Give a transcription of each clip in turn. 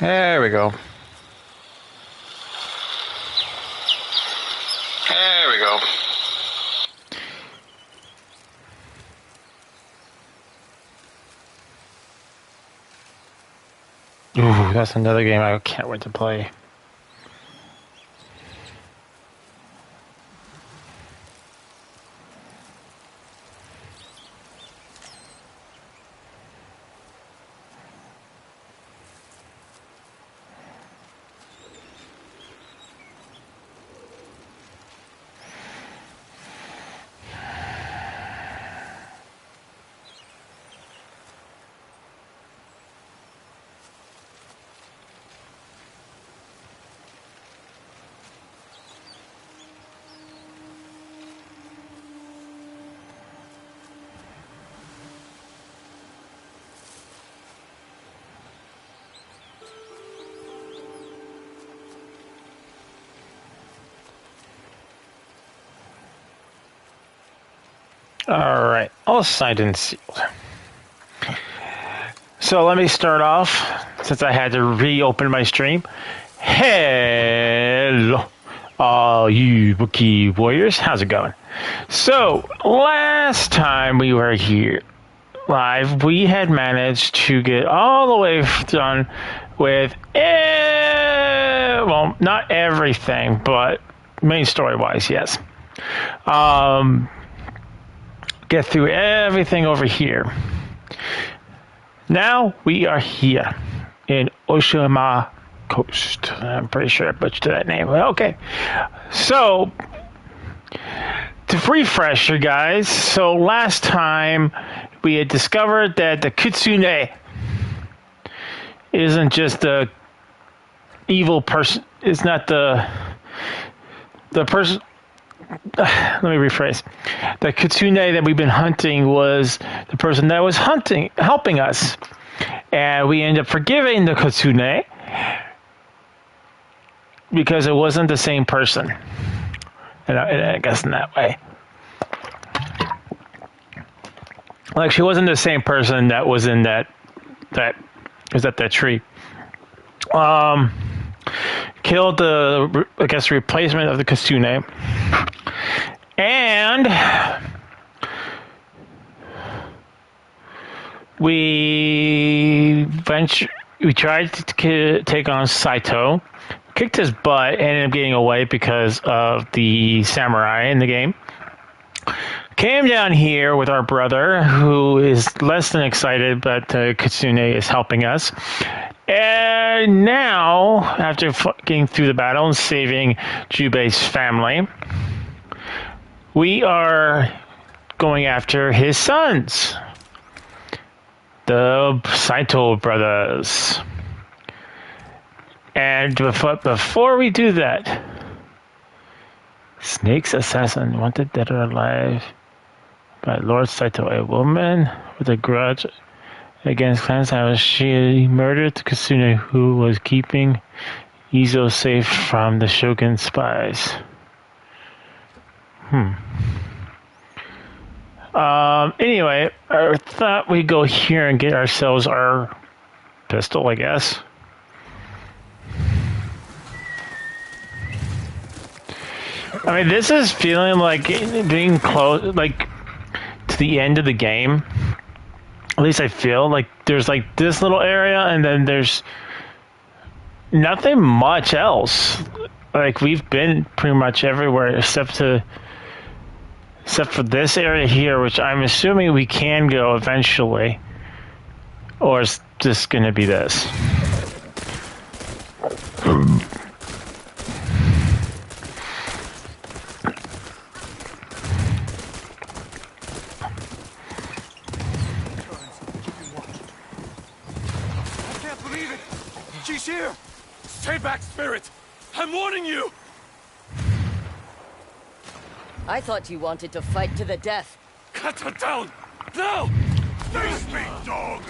There we go. There we go. Ooh, that's another game I can't wait to play. All right, all signed and sealed. So let me start off, since I had to reopen my stream. Hello, all you Wookiee warriors. How's it going? So, last time we were here live, we had managed to get all the way done with, well, not everything, but main story-wise, yes. Get through everything over here. Now we are here in Oshima Coast. I'm pretty sure I butchered that name. Okay. So, to refresh you guys, so last time we had discovered that the Kitsune isn't just the evil person, it's not the person. Let me rephrase. The Kitsune that we've been hunting was the person that was helping us. And we ended up forgiving the Kitsune because it wasn't the same person. And I guess in that way. Like, she wasn't the same person that was in that was at that tree. Killed the, I guess, replacement of the Kitsune. And we tried to take on Saito, kicked his butt, ended up getting away because of the samurai in the game. Came down here with our brother, who is less than excited, but Kitsune is helping us. And now, after getting through the battle and saving Jubei's family, we are going after his sons, the Saito brothers. And before we do that, Snake's assassin, wanted dead or alive by Lord Saito, a woman with a grudge against clans. How she murdered the Kitsune who was keeping Izo safe from the Shogun's spies. Anyway, I thought we'd go here and get ourselves our pistol, I guess. I mean, this is feeling like being close, like, to the end of the game. At least I feel like there's like this little area and then there's nothing much else. Like, we've been pretty much everywhere except for this area here, which I'm assuming we can go eventually. Or it's just going to be this. She's here! Stay back, Spirit! I'm warning you! I thought you wanted to fight to the death. Cut her down! Now! Face me, dog!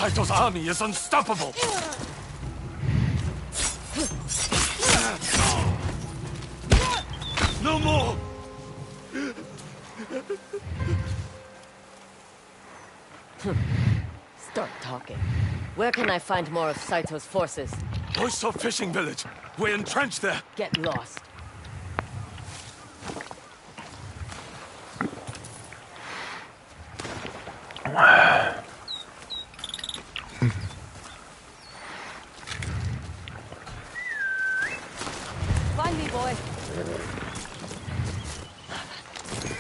Saito's army is unstoppable! No more! Start talking. Where can I find more of Saito's forces? Oyster fishing village. We're entrenched there. Get lost. Find me, boy.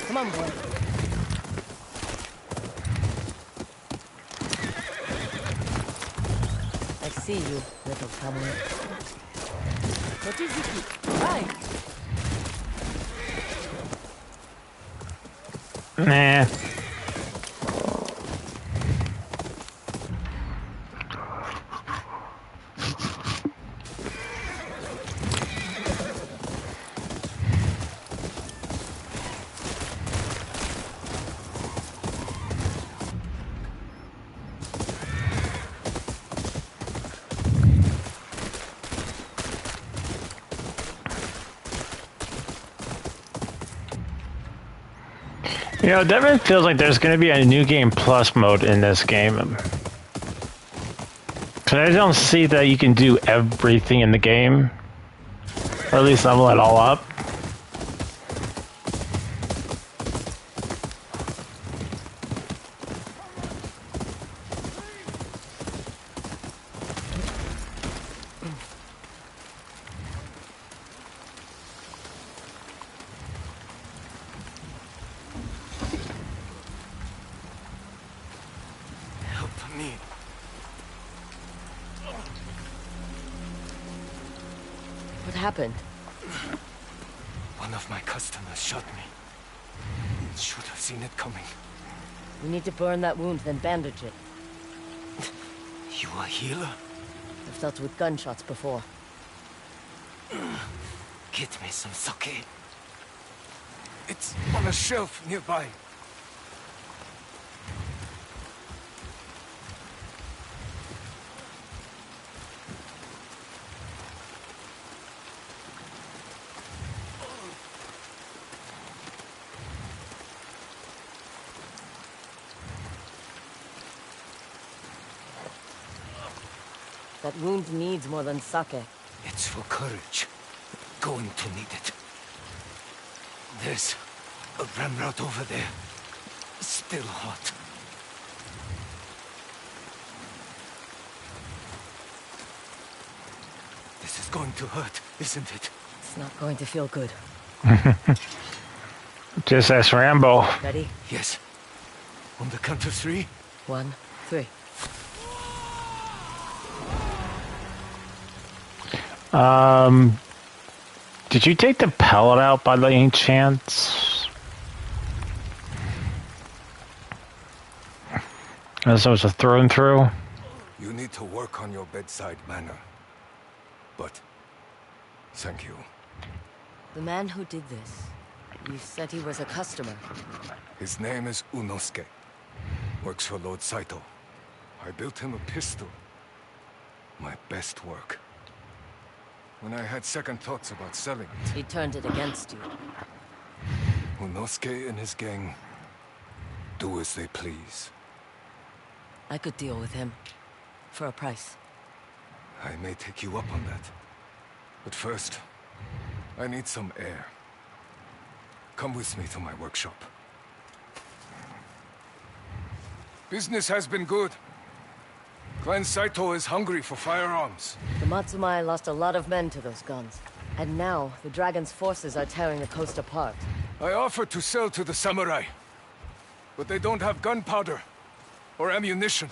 Come on, boy. I see you, little family. What is it? Right. Nah. You know, it definitely feels like there's going to be a new game plus mode in this game. Because I don't see that you can do everything in the game. Or at least level it all up. Help me. What happened? One of my customers shot me. Should have seen it coming. We need to burn that wound, then bandage it. You a healer? I've dealt with gunshots before. Get me some sake. It's on a shelf nearby. That wound needs more than sake. It's for courage. Going to need it. There's a ramrod over there. Still hot. This is going to hurt, isn't it? It's not going to feel good. Just as Rambo. Ready? Yes. On the count of 3. 1, 3. Did you take the pellet out by any chance? As I was thrown through? You need to work on your bedside manner. But, thank you. The man who did this, you said he was a customer. His name is Unosuke. Works for Lord Saito. I built him a pistol. My best work. When I had second thoughts about selling it, He turned it against you. Unosuke and his gang do as they please. I could deal with him. For a price. I may take you up on that. But first, I need some air. Come with me to my workshop. Business has been good. Clan Saito is hungry for firearms. The Matsumai lost a lot of men to those guns. And now, the Dragon's forces are tearing the coast apart. I offered to sell to the samurai. But they don't have gunpowder. Or ammunition.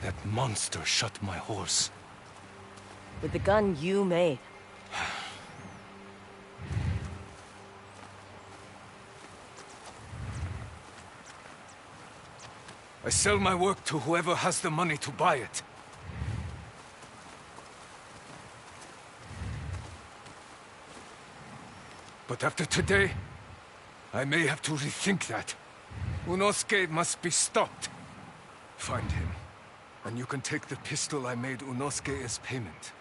That monster shot my horse. With the gun you made. I sell my work to whoever has the money to buy it. But after today, I may have to rethink that. Unosuke must be stopped. Find him, and you can take the pistol I made Unosuke as payment.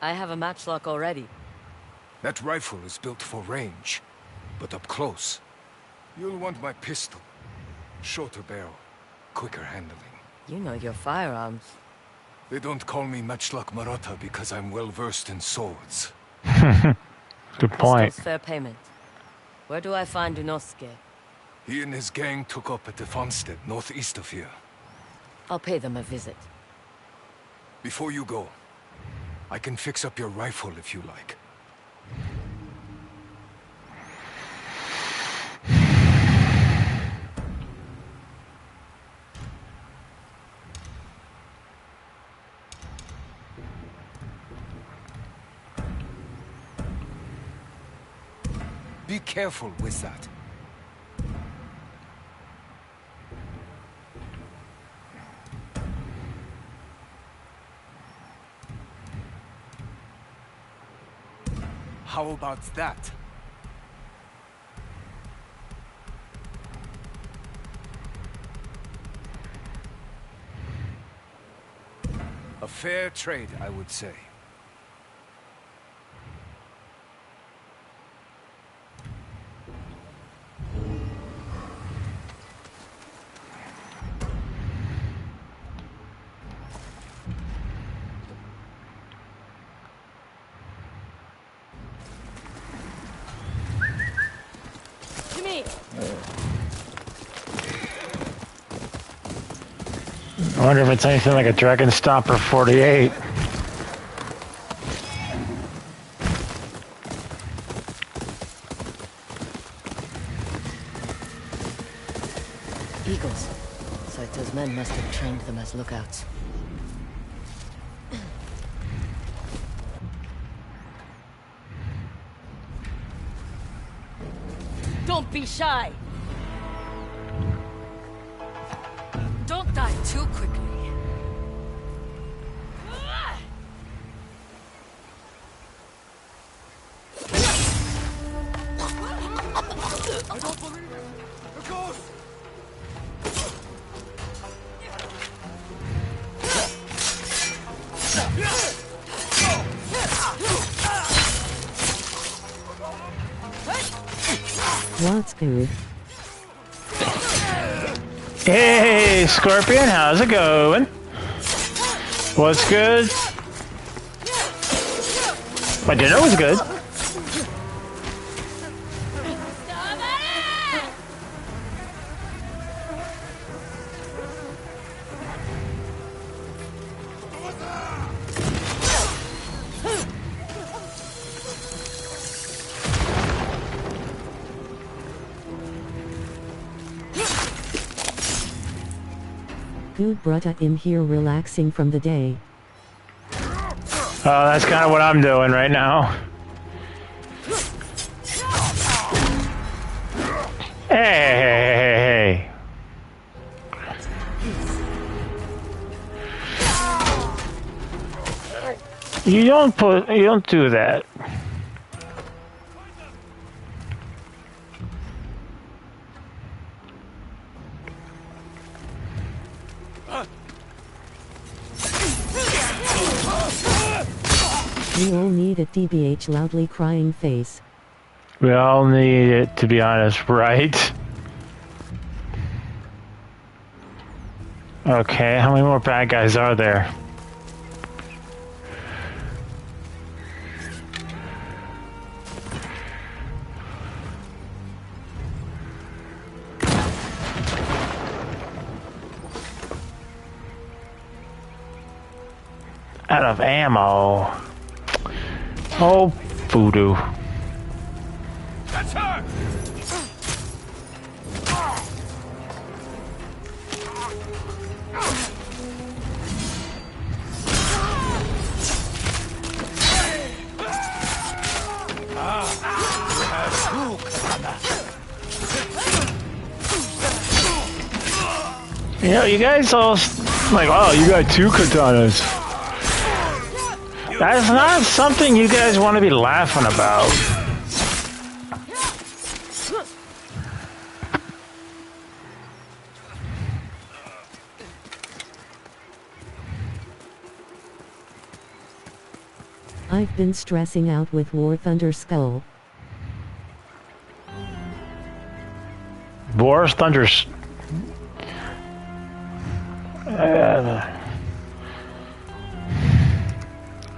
I have a matchlock already. That rifle is built for range, but up close, you'll want my pistol. Shorter barrel, quicker handling. You know your firearms. They don't call me Matchlock Marotta because I'm well versed in swords. Good point. Pistol's fair payment. Where do I find Unosuke? He and his gang took up at the farmstead northeast of here. I'll pay them a visit. Before you go, I can fix up your rifle if you like. Be careful with that. How about that? A fair trade, I would say. I wonder if it's anything like a Dragon Stomper 48. Eagles. Saito's men must have trained them as lookouts. Don't be shy! Don't die too quickly. I don't believe it! The ghost! What's good? Hey, Scorpion, how's it going? What's good? My dinner was good. Good brutta, I'm here relaxing from the day. Oh, that's kind of what I'm doing right now. Hey. You don't do that. We all need a TBH loudly crying face. We all need it, to be honest, right? Okay, how many more bad guys are there? Out of ammo. Oh, voodoo. That's her! You know, you guys all like, oh, you got two katanas. That's not something you guys want to be laughing about. I've been stressing out with War Thunder Skull. War Thunder's.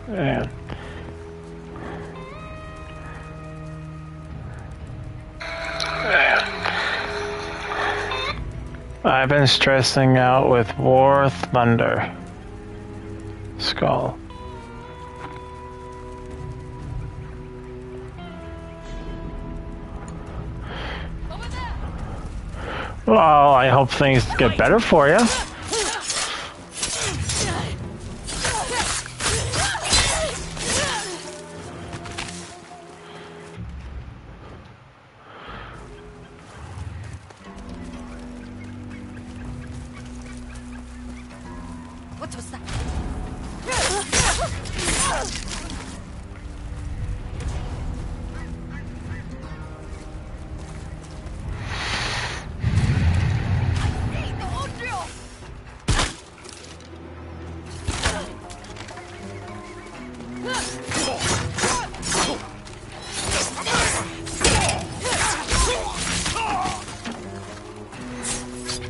Man. I've been stressing out with War Thunder Skull. Well, I hope things get better for you. What was that?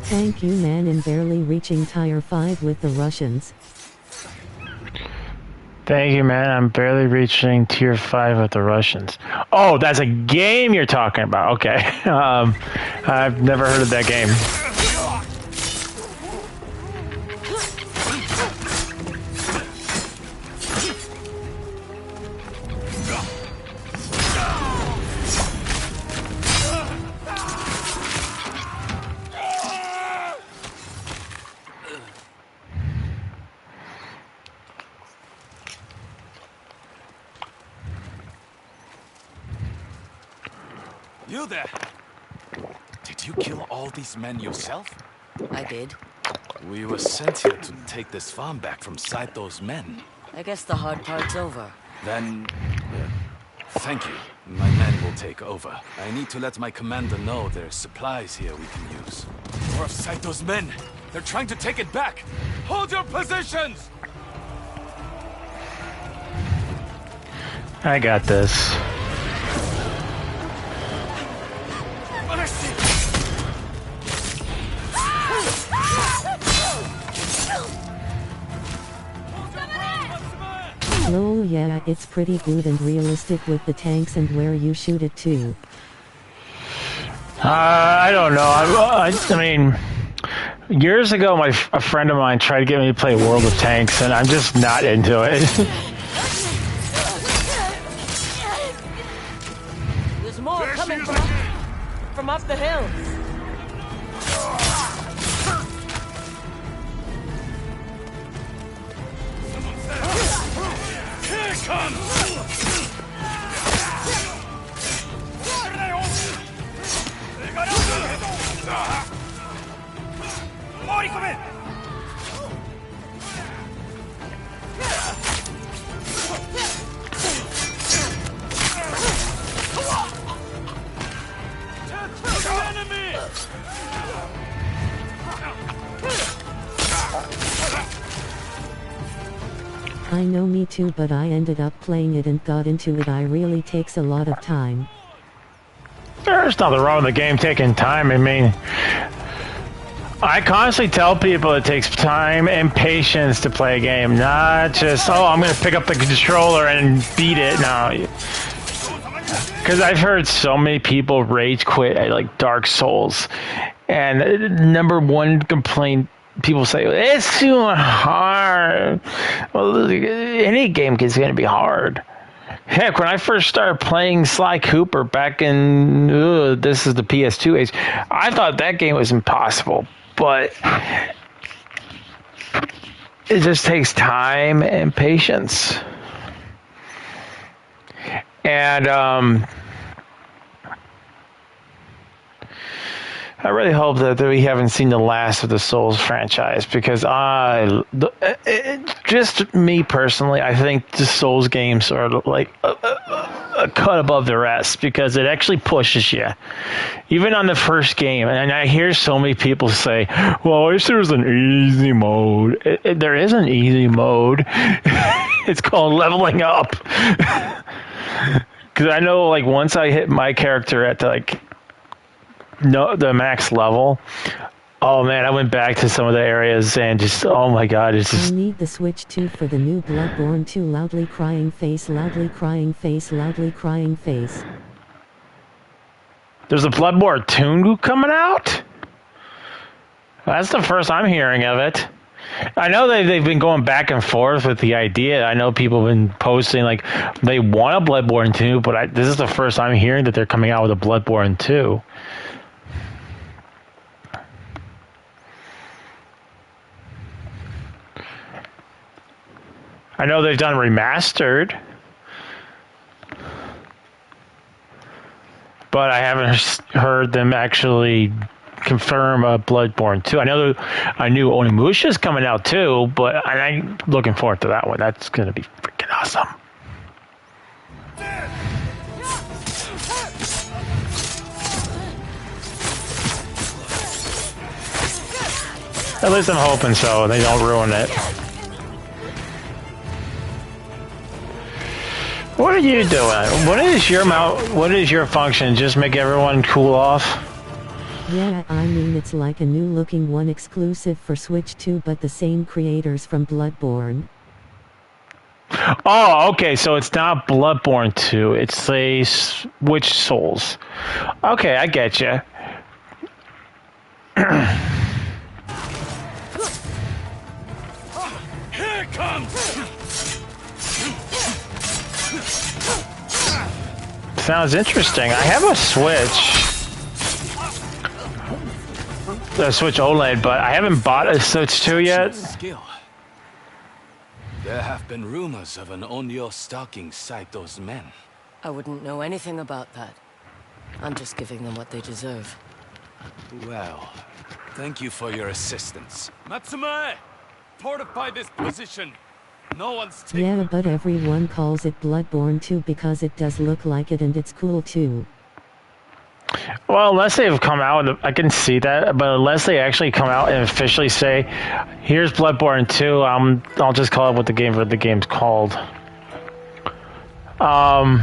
Thank you, man, in barely reaching tier 5 with the Russians. Thank you, man. I'm barely reaching tier 5 with the Russians. Oh, that's a game you're talking about. Okay. I've never heard of that game. You there! Did you kill all these men yourself? I did. We were sent here to take this farm back from Saito's men. I guess the hard part's over. Then... thank you. My men will take over. I need to let my commander know there's supplies here we can use. More of Saito's men! They're trying to take it back! Hold your positions! I got this. Lol, yeah, it's pretty good and realistic with the tanks and where you shoot it too. I don't know. I mean, years ago, a friend of mine tried to get me to play World of Tanks, and I'm just not into it. There's more coming from up the hill. Here comes! I know, me too, but I ended up playing it and got into it. I really takes a lot of time. There's nothing wrong with the game taking time. I mean, I constantly tell people it takes time and patience to play a game, not just, oh, I'm going to pick up the controller and beat it. No. Because I've heard so many people rage quit at like Dark Souls. And number one complaint people say, it's too hard. Well, any game is going to be hard. Heck, when I first started playing Sly Cooper back in, this is the PS2 age, I thought that game was impossible. But it just takes time and patience. And I really hope that we haven't seen the last of the Souls franchise, because just me personally, I think the Souls games are like a cut above the rest, because it actually pushes you. Even on the first game, and I hear so many people say, well, I wish there was an easy mode. There is an easy mode. It's called leveling up. Because I know, like, once I hit my character at the max level, oh man, I went back to some of the areas and just, oh my god, it's I just. need the Switch 2 for the new Bloodborne 2. Loudly crying face, loudly crying face, loudly crying face. There's a Bloodborne 2 coming out? That's the first I'm hearing of it. I know they've been going back and forth with the idea. I know people have been posting like they want a Bloodborne 2, but this is the first I'm hearing that they're coming out with a Bloodborne 2. I know they've done remastered, but I haven't heard them actually confirm a Bloodborne 2. I know I knew Onimusha's coming out too, but I'm looking forward to that one. That's going to be freaking awesome. At least I'm hoping so. They don't ruin it. What are you doing? What is your function? Just make everyone cool off? Yeah, I mean it's like a new looking one exclusive for Switch 2 but the same creators from Bloodborne. Oh, okay, so it's not Bloodborne 2, it's a Witch Souls. Okay, I get you. Here it comes! Sounds interesting. I have a Switch. The Switch OLED, but I haven't bought a Switch 2 yet. Skill. There have been rumors of an Onyo stalking Saito's men. I wouldn't know anything about that. I'm just giving them what they deserve. Well, thank you for your assistance. Matsumae! Fortify this position! No one's taking... Yeah, but everyone calls it Bloodborne 2 because it does look like it and it's cool too. Well, unless they've come out, I can see that, but unless they actually come out and officially say, here's Bloodborne 2, I'll just call it what the game's called. I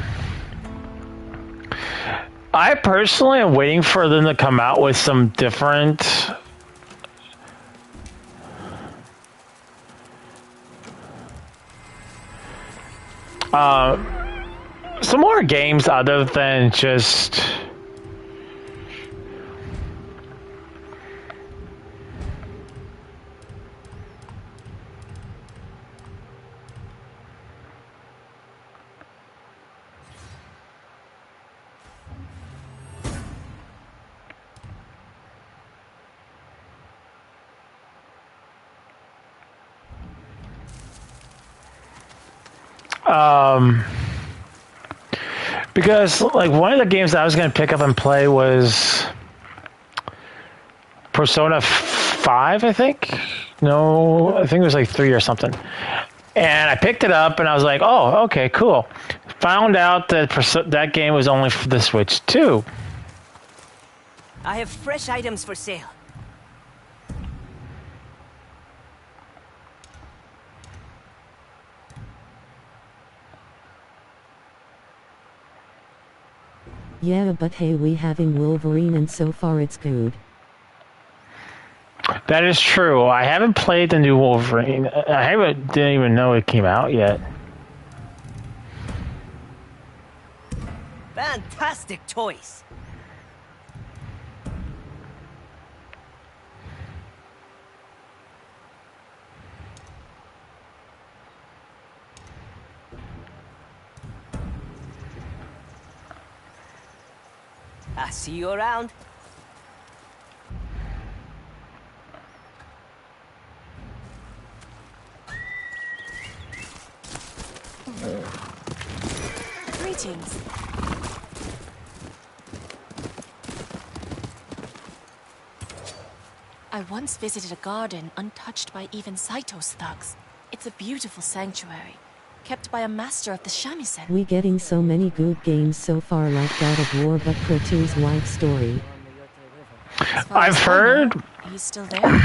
personally am waiting for them to come out with some different... some more games other than just... because like one of the games that I was going to pick up and play was Persona 5, I think. No, I think it was like 3 or something. And I picked it up and I was like, oh, okay, cool. Found out that that game was only for the Switch 2. I have fresh items for sale. Yeah, but hey, we having Wolverine and so far it's good. That is true. I haven't played the new Wolverine. Didn't even know it came out yet. Fantastic toys. I see you around. Greetings. I once visited a garden untouched by even Saito's thugs. It's a beautiful sanctuary, kept by a master of the shamisen. We getting so many good games so far like God of War but Pro 2's wife story. As far I've as I heard... know, he's still there.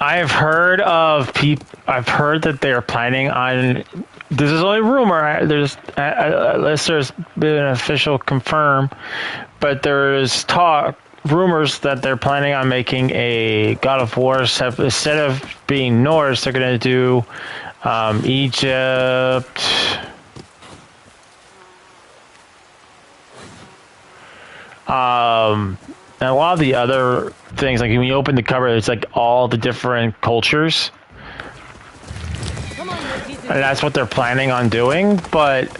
I've heard of I've heard that they're planning on. This is only rumor. There's unless there's been an official confirm, but there's rumors that they're planning on making a God of War. Instead of being Norse, they're going to do Egypt. And a lot of the other things, like when you open the cover, it's like all the different cultures. And that's what they're planning on doing, but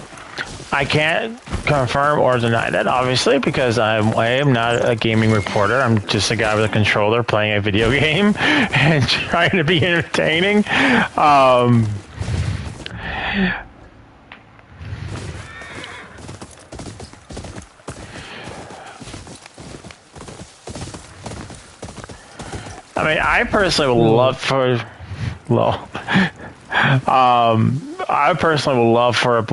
I can't confirm or deny that, obviously, because I am not a gaming reporter. I'm just a guy with a controller playing a video game and trying to be entertaining. I mean, I personally would love for... I personally would love for an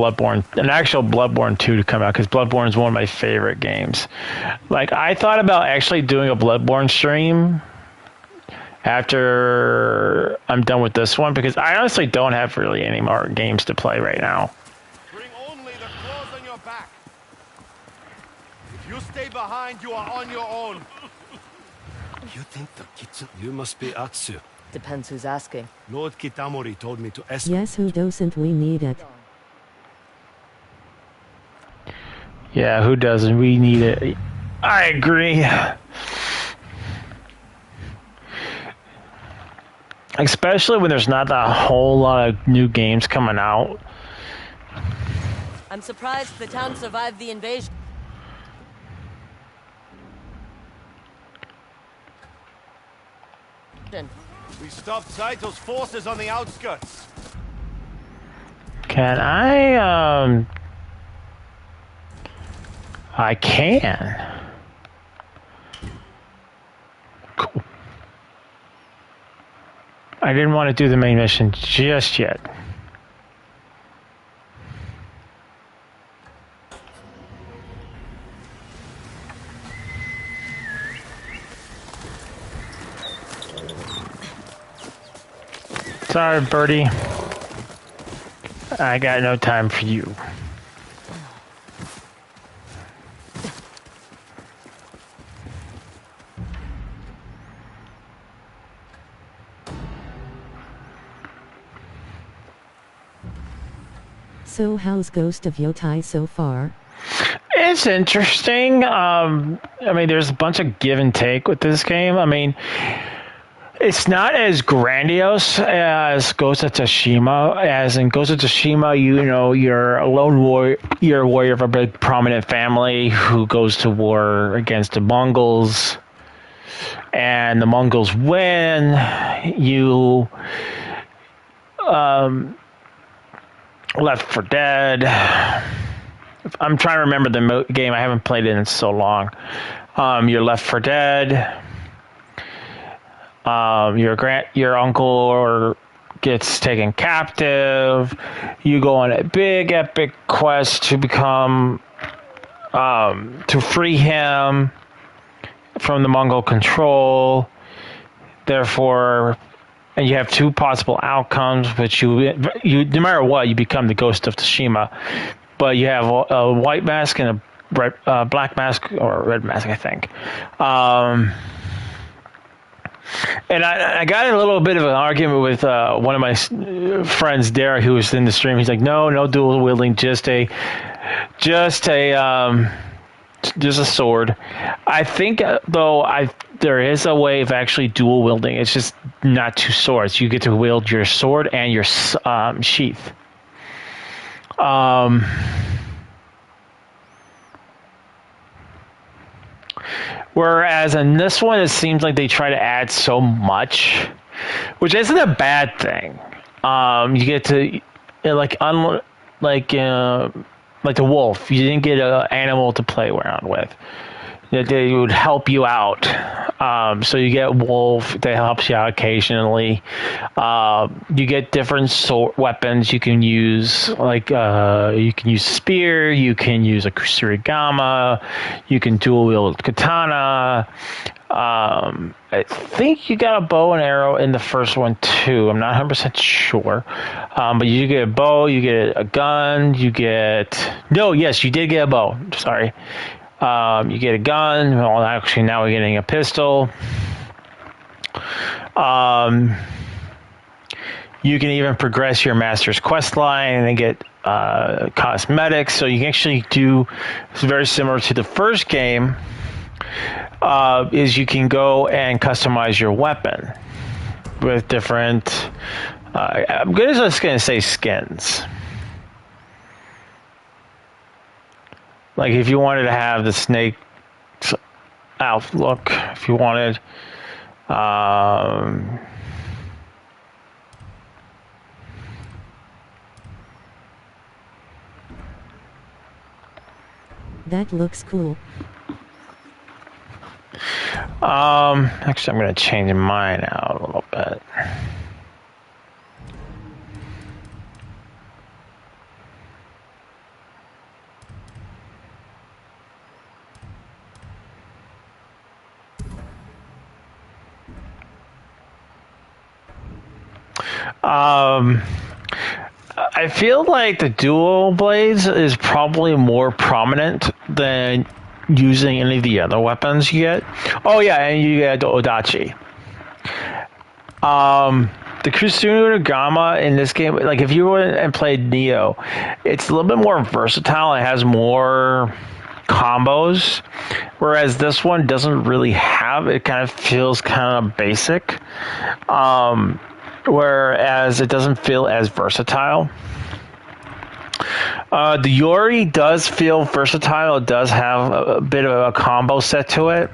actual Bloodborne 2 to come out, because Bloodborne is one of my favorite games. Like, I thought about actually doing a Bloodborne stream after I'm done with this one, because I honestly don't have really any more games to play right now. Bring only the claws on your back. If you stay behind, you are on your own. You think the Kitsu... You must be Atsu. Depends who's asking. Lord Kitamori told me to ask. Yes, who doesn't we need it? Yeah, who doesn't? We need it. I agree. Especially when there's not a whole lot of new games coming out. I'm surprised the town survived the invasion. We stopped Saito's forces on the outskirts. Can I, I can. Cool. I didn't want to do the main mission just yet. Sorry, Birdie. I got no time for you. So how's Ghost of Yoti so far? It's interesting. I mean, there's a bunch of give and take with this game. I mean, it's not as grandiose as Ghost of Tsushima. As in Ghost of Tsushima, you know, you're a lone warrior. You're a warrior of a big prominent family who goes to war against the Mongols, and the Mongols win. You Left 4 Dead. I'm trying to remember the game. I haven't played it in so long. You're Left 4 Dead. Your uncle gets taken captive. You go on a big epic quest to become to free him from the Mongol control. Therefore, and you have two possible outcomes, which you no matter what, you become the Ghost of Tsushima. But you have a white mask and a black mask, or a red mask, I think. And I got in a little bit of an argument with one of my friends, Derek, who was in the stream. He's like, no dual wielding, just a sword. I think, though, there is a way of actually dual wielding. It's just not two swords. You get to wield your sword and your sheath. Whereas in this one, it seems like they try to add so much, which isn't a bad thing. You get to like the wolf. You didn't get an animal to play around with. that they would help you out. So you get wolf that helps you out occasionally. You get different weapons you can use, like you can use spear, you can use a kusarigama, you can dual wield katana. I think you got a bow and arrow in the first one too. I'm not 100% sure. But you get a bow, you get a gun, yes, you did get a bow. Sorry. You get a gun. Well, actually, now we're getting a pistol. You can even progress your master's quest line and get cosmetics. So you can actually do, it's very similar to the first game, is you can go and customize your weapon with different, I'm just going to say skins. Like if you wanted to have the snake look, if you wanted, that looks cool. Actually, I'm going to change mine out a little bit. I feel like the dual blades is probably more prominent than using any of the other weapons you get. Oh yeah, and you get the Odachi. The Kusunagama in this game, like if you went and played Neo, it's a little bit more versatile. It has more combos, whereas this one doesn't really have. It kind of feels kind of basic. Whereas it doesn't feel as versatile. The Yori does feel versatile. It does have a bit of a combo set to it.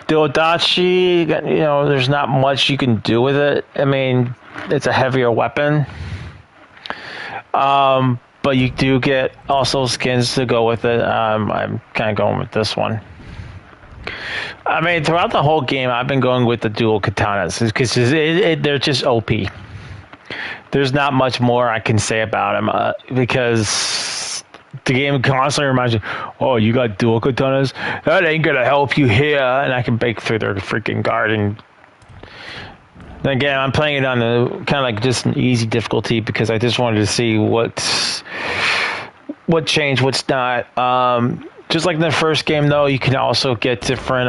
The Odachi, there's not much you can do with it. I mean, it's a heavier weapon. But you do get also skins to go with it. I'm kind of going with this one. I mean, throughout the whole game, I've been going with the dual katanas because they're just OP. There's not much more I can say about them because the game constantly reminds you, oh, you got dual katanas? That ain't going to help you here. And I can break through their freaking guard. And again, I'm playing it on the kind of like just an easy difficulty because I just wanted to see what changed, what's not. Just like in the first game, though, you can also get different.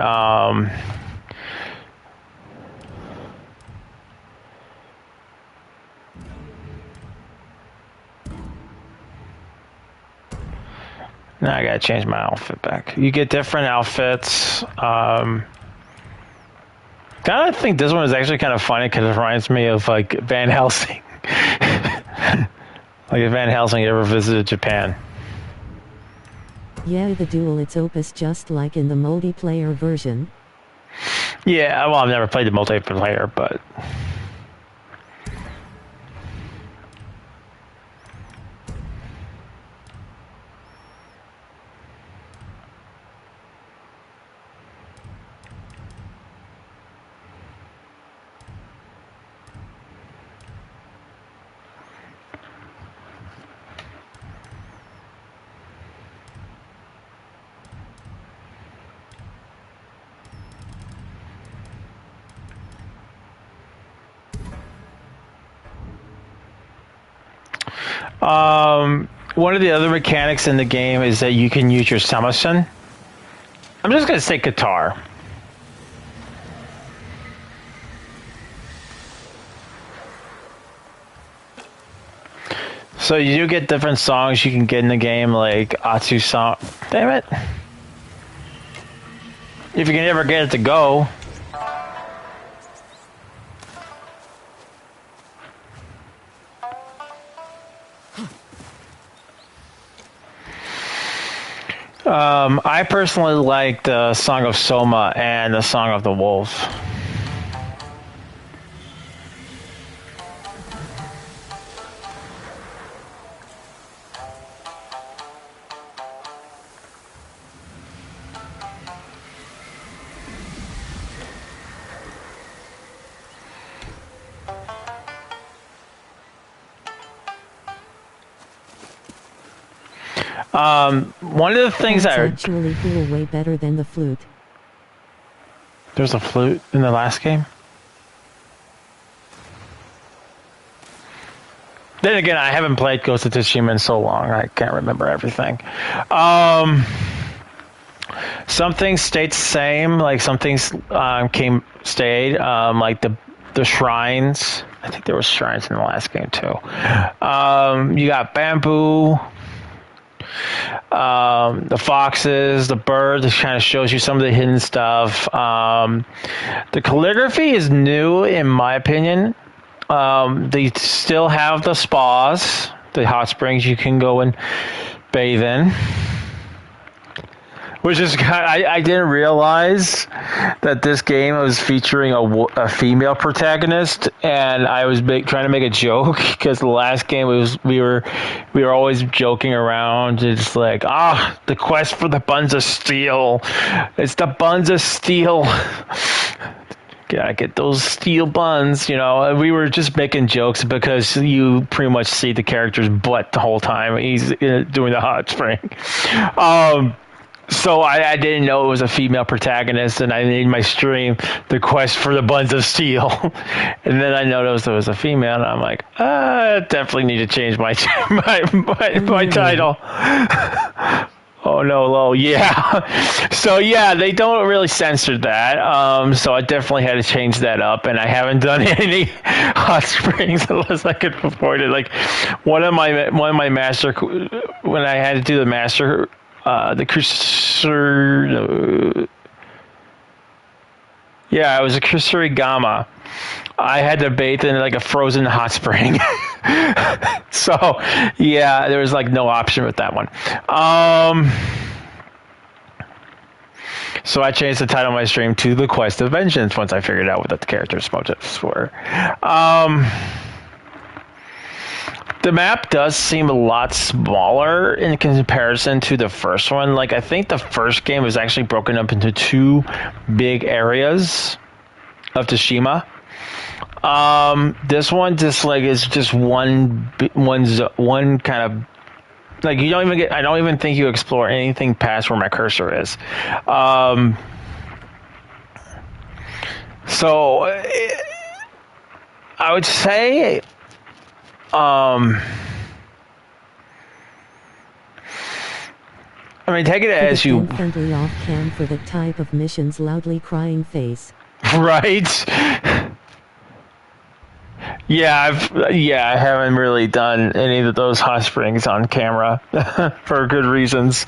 Now I gotta change my outfit back. You get different outfits. Kind of think this one is actually kind of funny because it reminds me of like Van Helsing. Like if Van Helsing ever visited Japan. Yeah, the duel, it's opus just like in the multiplayer version. Yeah, well, I've never played the multiplayer, but... one of the other mechanics in the game is that you can use your samisen. I'm just going to say guitar. So you do get different songs you can get in the game, like Atsu song. Damn it. If you can ever get it to go. I personally like the Song of Soma and the Song of the Wolf. One of the things That's that actually cool, way better than the flute. there's a flute in the last game. Then again, I haven't played Ghost of Tsushima in so long, I can't remember everything. Some things stayed the same, like some things stayed, like the shrines. I think there was shrines in the last game too. You got bamboo, the foxes, the bird. This kind of shows you some of the hidden stuff. The calligraphy is new, in my opinion. They still have the spas, the hot springs you can go and bathe in. Which is, I didn't realize that this game was featuring a female protagonist, and I was trying to make a joke because the last game we were always joking around. It's like, the quest for the buns of steel. It's the buns of steel. Gotta get those steel buns, And we were just making jokes because you pretty much see the character's butt the whole time. He's doing the hot spring. So I didn't know it was a female protagonist, and I named my stream "The Quest for the Buns of Steel." And then I noticed it was a female, and I'm like, I definitely need to change my my title. Oh no, lol, yeah. So yeah, they don't really censor that. So I definitely had to change that up, and I haven't done any hot springs unless I could afford it. Like one of my master, when I had to do the master. The Kusuri, yeah, it was a Kusuri Gamma. I had to bathe in like a frozen hot spring. So, yeah, there was like no option with that one. So I changed the title of my stream to The Quest of Vengeance once I figured out what the character's motives were. The map does seem a lot smaller in comparison to the first one. Like, I think the first game was actually broken up into two big areas of Tsushima. This one just like is just one kind of like you don't even get. I don't even think you explore anything past where my cursor is. So I would say. I mean, take it as you. Friendly off cam for the type of missions, loudly crying face. Right. Yeah, I haven't really done any of those hot springs on camera for good reasons.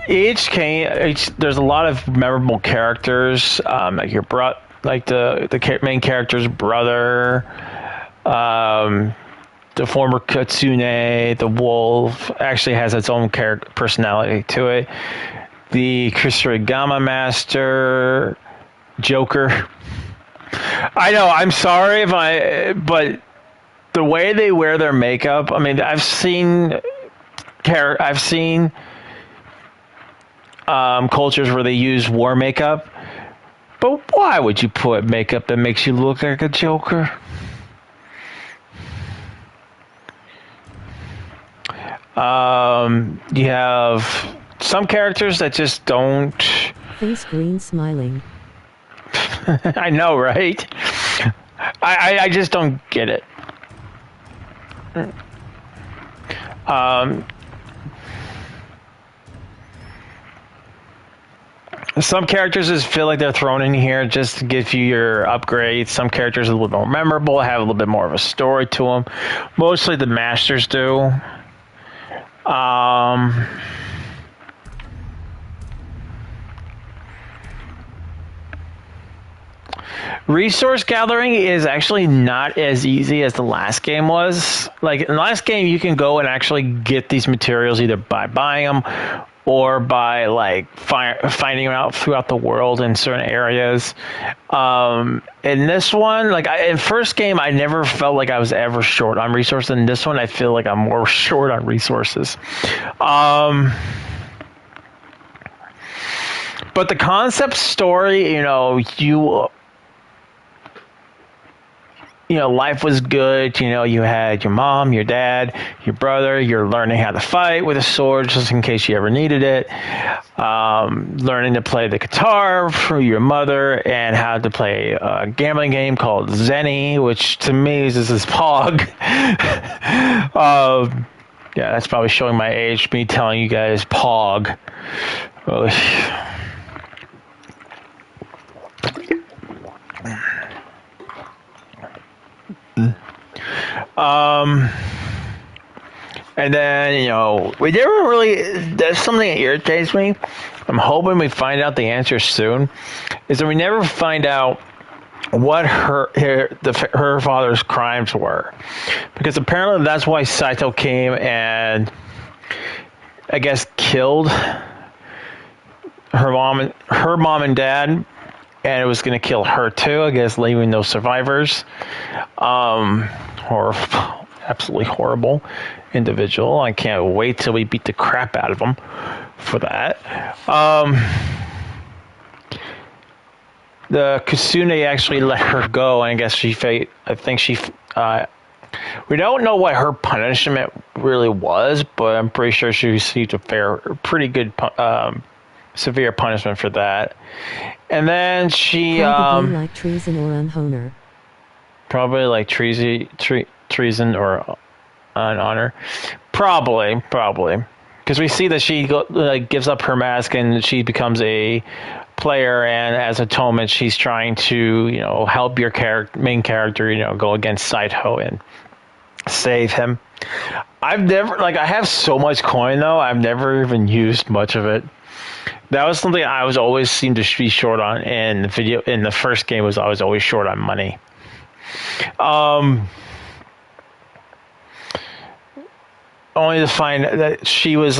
There's a lot of memorable characters, like your like the main character's brother, the former Kitsune, the wolf, actually has its own personality to it. The Kusarigama Master, Joker. I know, I'm sorry but the way they wear their makeup, I mean, I've seen cultures where they use war makeup, but why would you put makeup that makes you look like a Joker? You have some characters that just don't. Face green smiling. I know, right? I just don't get it. Some characters just feel like they're thrown in here just to give you your upgrades. Some characters are a little more memorable, have a little bit more of a story to them. Mostly the masters do. Resource gathering is actually not as easy as the last game was. Like in the last game, you can go and actually get these materials either by buying them or by like finding them out throughout the world in certain areas. In this one, like in first game, I never felt like I was ever short on resources. In this one, I feel like I'm more short on resources. But the concept story, life was good. You had your mom, your dad, your brother. You're learning how to fight with a sword just in case you ever needed it. Learning to play the guitar through your mother, and how to play a gambling game called Zenny, which to me is this Pog. Yeah, that's probably showing my age, me telling you guys Pog. Ugh. And then, we never really, that's something that irritates me. I'm hoping we find out the answer soon, is that we never find out what her father's crimes were. Because apparently that's why Saito came and, I guess, killed her mom and dad, and it was going to kill her too, I guess, leaving no survivors. Absolutely horrible individual. I can't wait till we beat the crap out of him for that. The Kasune actually let her go, and I guess we don't know what her punishment really was, but I'm pretty sure she received a pretty good, severe punishment for that. And then she probably like treason or unhonor. Probably like treason or unhonor. Probably. Because we see that she gives up her mask and she becomes a player, and as atonement, she's trying to help your main character go against Saito and save him. I've never I have so much coin though. I've never even used much of it. That was something I was always seemed to be short on in the first game. I was always short on money. Only to find that she was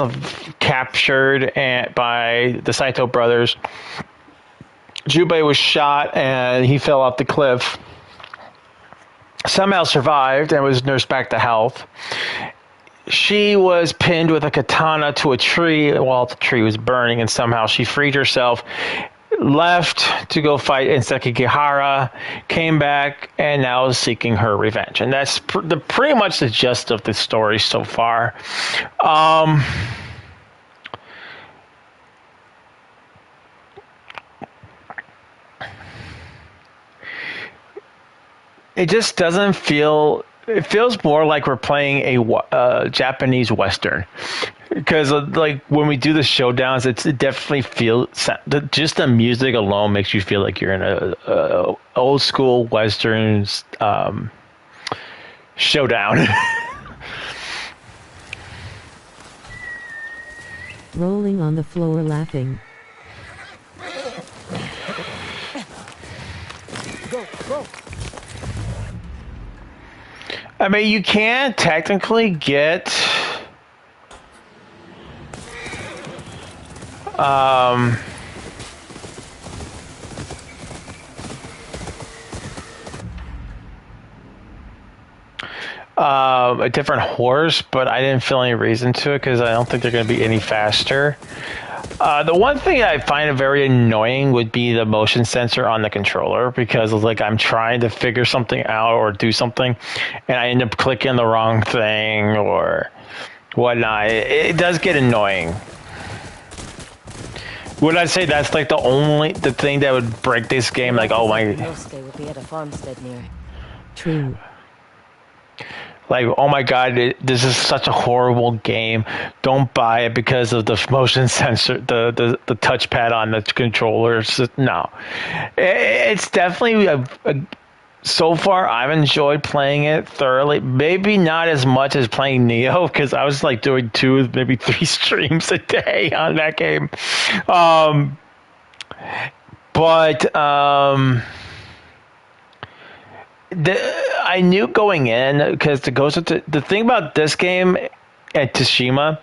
captured by the Saito brothers. Jubei was shot and he fell off the cliff. Somehow survived and was nursed back to health. She was pinned with a katana to a tree while the tree was burning, and somehow she freed herself, left to go fight in Sekigahara, came back, and now is seeking her revenge. And that's pretty much the gist of the story so far. It just doesn't feel... It feels more like we're playing a Japanese Western. Because, when we do the showdowns, it definitely feels... Just the music alone makes you feel like you're in a old-school Western showdown. Rolling on the floor laughing. Go. I mean, you can technically get... a different horse, but I didn't feel any reason to it because I don't think they're going to be any faster. The one thing I find very annoying would be the motion sensor on the controller, because I'm trying to figure something out or do something and I end up clicking the wrong thing or whatnot. It does get annoying. Would I say that's the thing that would break this game? Oh my... Unosuke will be at a farmstead near. True. Oh my god, this is such a horrible game. Don't buy it because of the motion sensor, the touchpad on the controllers. No. It's definitely so far I've enjoyed playing it thoroughly. Maybe not as much as playing Neo, because I was doing 2, maybe 3 streams a day on that game. I knew going in, because the thing about this game at Tsushima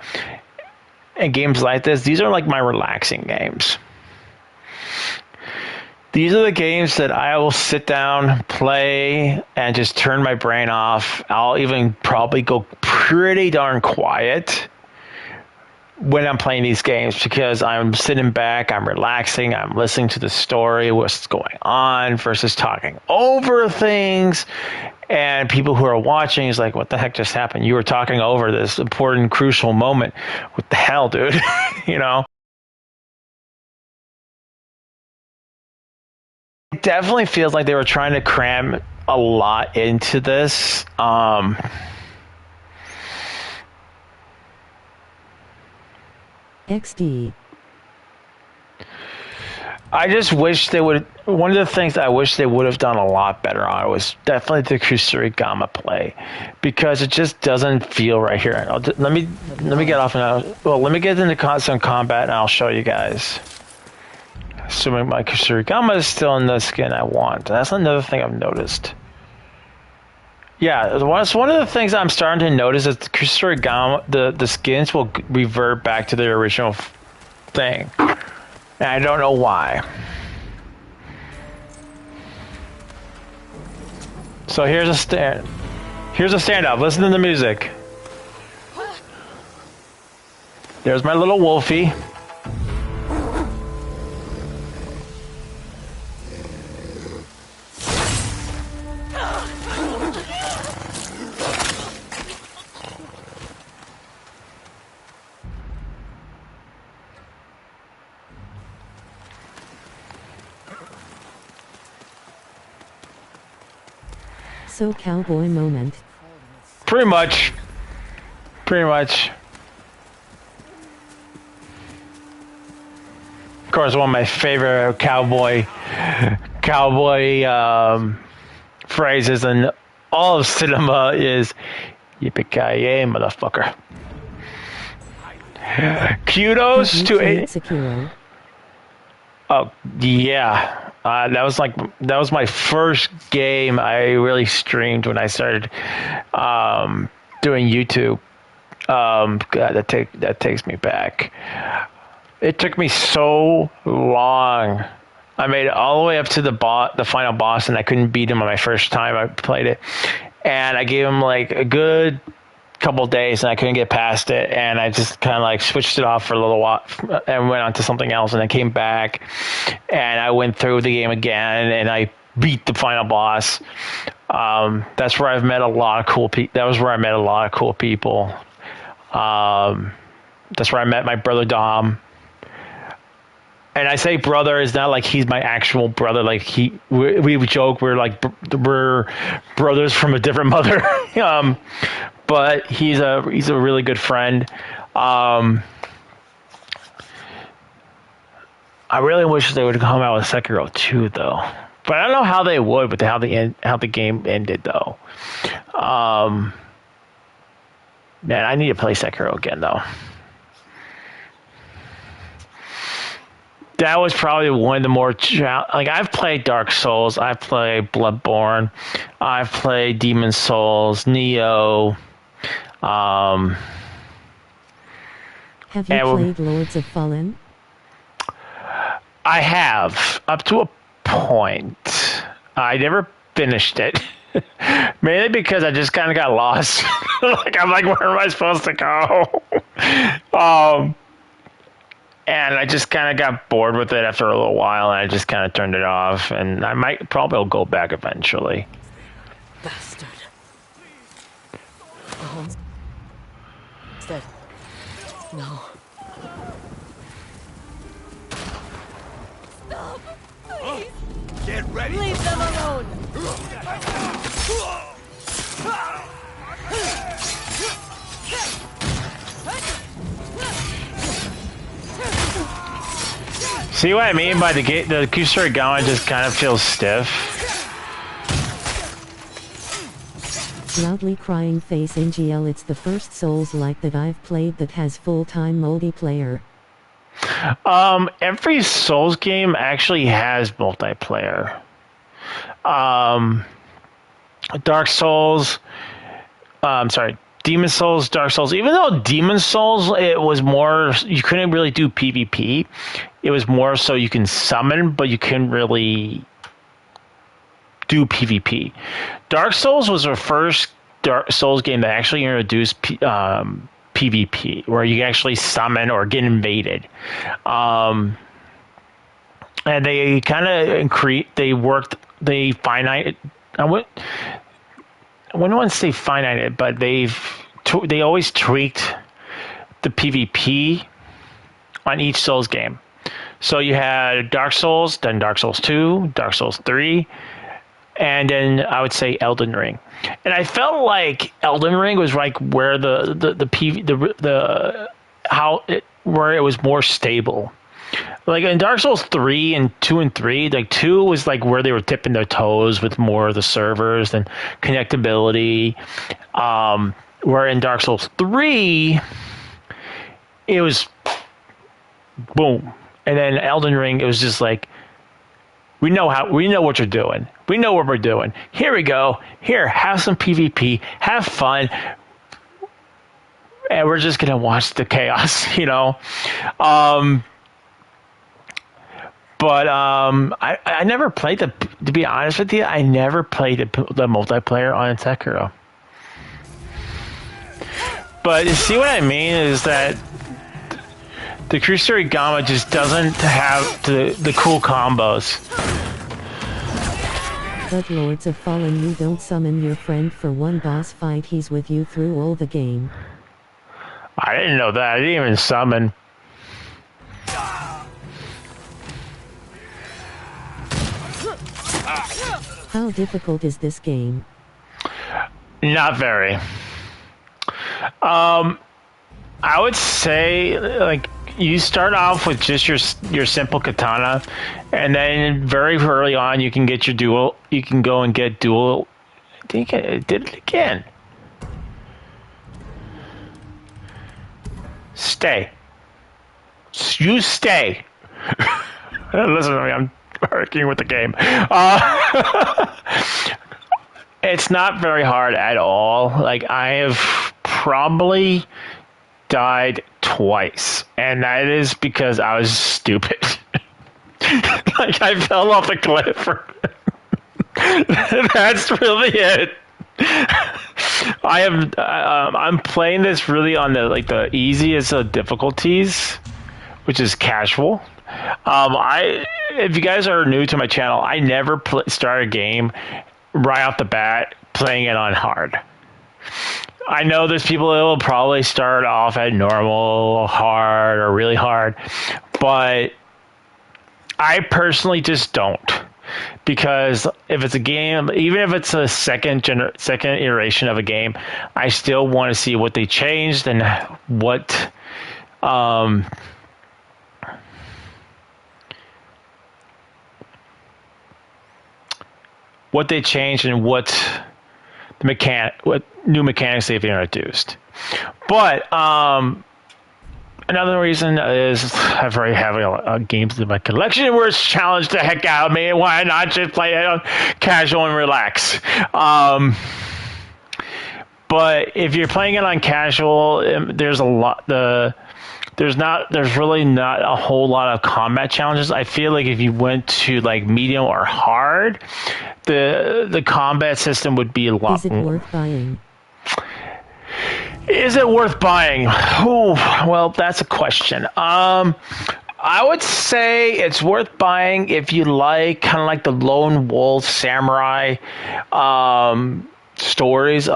and games like this, these are my relaxing games. These are the games that I will sit down, play, and just turn my brain off. I'll even probably go pretty darn quiet when I'm playing these games, because I'm sitting back, I'm relaxing, I'm listening to the story, what's going on, versus talking over things And people who are watching is like, what the heck just happened? You were talking over this important, crucial moment. What the hell, dude? You know? It definitely feels like they were trying to cram a lot into this. XD. I just wish they would. One of the things I wish they would have done a lot better on was definitely the Kusarigama play, because it just doesn't feel right here. Let me get off and let me get into some combat and I'll show you guys. Assuming my Kusarigama is still in the skin I want. That's another thing I've noticed. Yeah, it's one of the things I'm starting to notice is the Kusarigama, the skins will revert back to their original thing. And I don't know why. So here's a stand. Here's a standoff. Listen to the music. There's my little wolfie. So cowboy moment. Pretty much. Pretty much. Of course, one of my favorite cowboy phrases in all of cinema is "Yippee-ki-yay, motherfucker." Kudos to Sekiro. Oh yeah, that was my first game I really streamed when I started doing YouTube. God, that takes me back. It took me so long. I made it all the way up to the final boss, and I couldn't beat him on my first time I played it. And I gave him like a good couple days, and I couldn't get past it, and I just kind of like switched it off for a little while and went on to something else, and I came back and I went through the game again and I beat the final boss. That's where I've met a lot of cool people. That was where I met a lot of cool people. That's where I met my brother Dom. And I say brother, is not like he's my actual brother. Like we joke we're brothers from a different mother. But he's a really good friend. I really wish they would come out with Sekiro 2 though. But I don't know how they would with how the game ended though. Man, I need to play Sekiro again though. That was probably one of the more like I've played Dark Souls, I've played Bloodborne, I've played Demon Souls, Neo. Have you played Lords of Fallen? I have, up to a point. I never finished it. Mainly because I just kind of got lost. I'm like, where am I supposed to go? And I just kind of got bored with it after a little while, and I just kind of turned it off. And I might probably go back eventually. Bastard. Oh, he's dead. No. Stop! Please! Get ready! Leave them alone! See what I mean by the Kusarigama just kind of feels stiff? Loudly crying face NGL. It's the first Souls-like that I've played that has full-time multiplayer. Every Souls game actually has multiplayer. Dark Souls, Demon Souls, Dark Souls. Even though Demon Souls, it was more, you couldn't really do PvP. It was more so you can summon, but you couldn't really do PvP. Dark Souls was the first Dark Souls game that actually introduced PvP, where you actually summon or get invaded. And they kind of they finite. wouldn't want to say finite, but they always tweaked the PvP on each Souls game. So you had Dark Souls, then Dark Souls 2, Dark Souls 3, and then I would say Elden Ring. And I felt like Elden Ring was like where where it was more stable. Like in Dark Souls 3 and 2 and 3, like 2 was like where they were tipping their toes with more of the servers and connectability. Where in Dark Souls 3, it was boom. And then Elden Ring, it was just like, we know what you're doing. We know what we're doing. Here we go. Here, have some PvP. Have fun. And we're just going to watch the chaos, you know? But I never played to be honest with you, I never played the multiplayer on Sekiro. But you see what I mean is that the Crusader Gamma just doesn't have the cool combos. But Lords of Fallen, you don't summon your friend for one boss fight, he's with you through all the game. I didn't know that. I didn't even summon. How difficult is this game? Not very. I would say, like, you start off with just your simple katana, and then very early on you can get your dual. You can go and get dual. I think I did it again. Stay. You stay. Listen to me. I'm working with the game. It's not very hard at all. Like, I have probably died twice, and that is because I was stupid. Like, I fell off a cliff. That's really it. I'm playing this really on the easiest of difficulties, which is casual. If you guys are new to my channel, I never start a game right off the bat playing it on hard. I know there's people that will probably start off at normal, hard, or really hard, but I personally just don't. Because if it's a game, even if it's a second iteration of a game, I still want to see what they changed and what they changed and what new mechanics they've introduced. But another reason is I've already have games in my collection where it's challenged the heck out of me. Why not just play it on casual and relax? But if you're playing it on casual, there's really not a whole lot of combat challenges. I feel like if you went to like medium or hard, the combat system would be a lot. Is it worth buying? Is it worth buying? Oh, well, that's a question. I would say it's worth buying if you like kind of like the lone wolf samurai stories,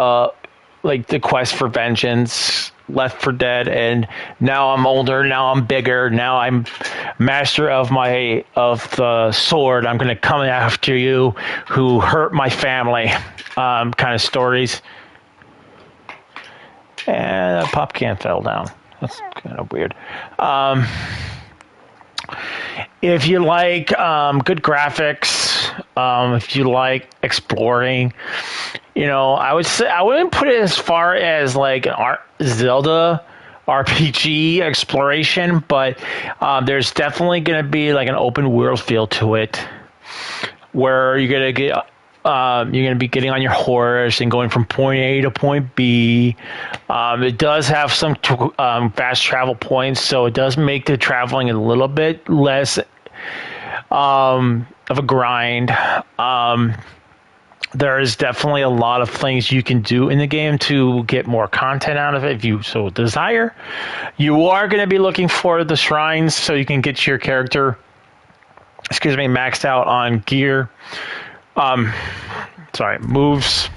like the Quest for Vengeance, Left 4 Dead, and now I'm older, now I'm bigger, now I'm master of the sword. I'm going to come after you who hurt my family, kind of stories. And a pop can fell down. That's kind of weird. If you like good graphics, if you like exploring, I would say I wouldn't put it as far as like an Zelda RPG exploration, but there's definitely going to be like an open world feel to it, where you're going to be getting on your horse and going from point A to point B. It does have some fast travel points, so it does make the traveling a little bit less of a grind. There is definitely a lot of things you can do in the game to get more content out of it if you so desire. You are going to be looking for the shrines so you can get your character, maxed out on gear. Moves.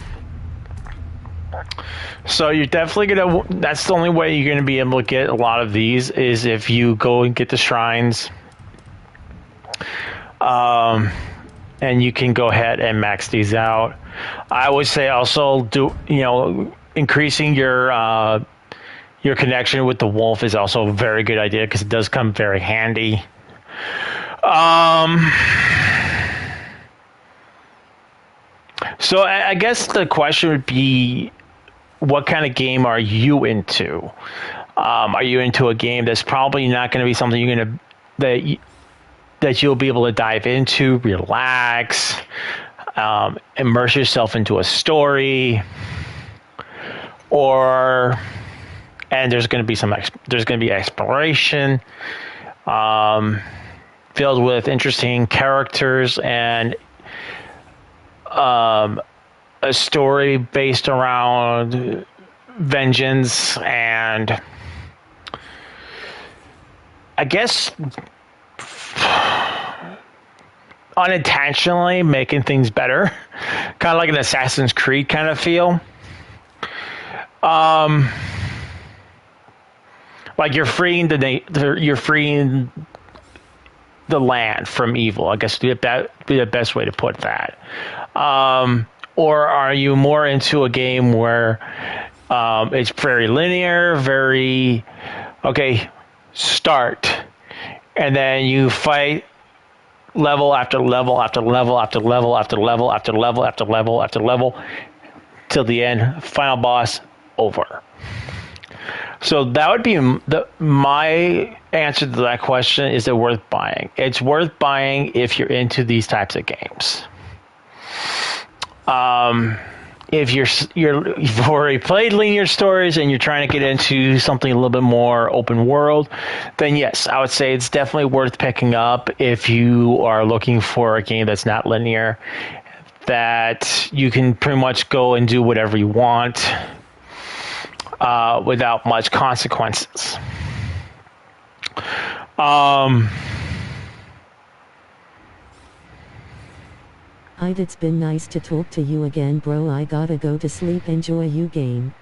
So you're definitely gonna. That's the only way you're gonna be able to get a lot of these is if you go and get the shrines. And you can go ahead and max these out. I would say also increasing your connection with the wolf is also a very good idea because it does come very handy. So I guess the question would be, what kind of game are you into? Are you into a game that's probably not going to be something that you'll be able to dive into, relax, immerse yourself into a story, and there's going to be exploration, filled with interesting characters and a story based around vengeance and I guess unintentionally making things better, kind of like an Assassin's Creed kind of feel. Like you're freeing the land from evil. I guess that would be the best way to put that. Or are you more into a game where it's very linear, start, and then you fight level after level after level after level after level after level after level after level till the end, final boss, over. So that would be my answer to that question. Is it worth buying? It's worth buying if you're into these types of games. If you've already played linear stories and you're trying to get into something a little bit more open world, then yes, I would say it's definitely worth picking up if you are looking for a game that's not linear, that you can pretty much go and do whatever you want without much consequences. It's been nice to talk to you again, bro. I gotta go to sleep. Enjoy you game.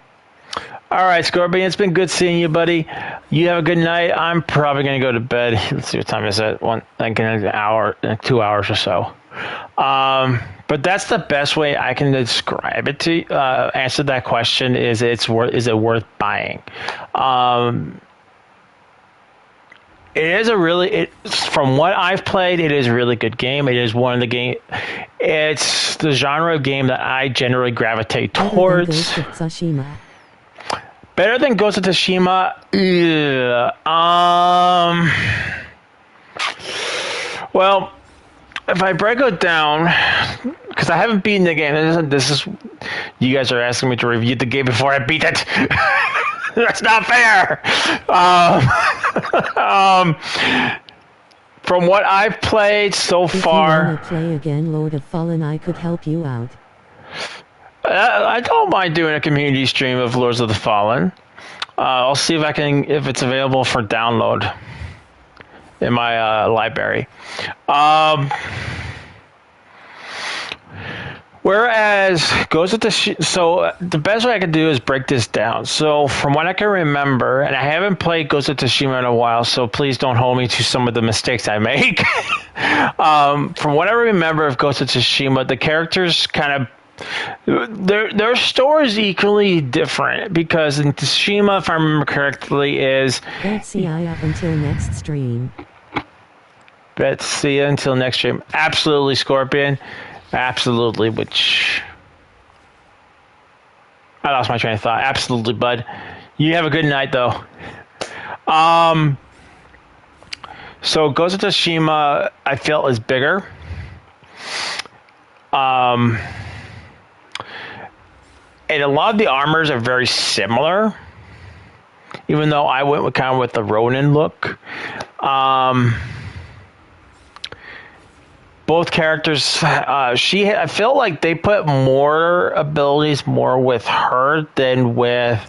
All right, Scorpion, it's been good seeing you, buddy. You have a good night. I'm probably going to go to bed. Let's see what time is it. An hour, 2 hours or so. But that's the best way I can describe it to answer that question. Is it worth buying? It is from what I've played, it is a really good game. It is one of the game. It's the genre of game that I generally gravitate towards. Better than Ghost of Tsushima? Well, if I break it down, because I haven't beaten the game. You guys are asking me to review the game before I beat it. That's not fair. From what I've played so far, if you want to play again, Lord of Fallen, I could help you out. I don't mind doing a community stream of Lords of the Fallen. I'll see if it's available for download in my library. Whereas Ghost of Tsushima, so the best way I can do is break this down. So from what I can remember, and I haven't played Ghost of Tsushima in a while, so please don't hold me to some of the mistakes I make. From what I remember of Ghost of Tsushima, the characters kind of their stories equally different, because in Tsushima, if I remember correctly, is Let's see you up until next stream. Let's see you until next stream. Absolutely, Scorpion. Absolutely, which I lost my train of thought. Absolutely, bud. You have a good night, though. So Ghost of Tsushima, I felt, is bigger. And a lot of the armors are very similar, even though I went with the Ronin look. Both characters, I feel like they put more abilities with her than with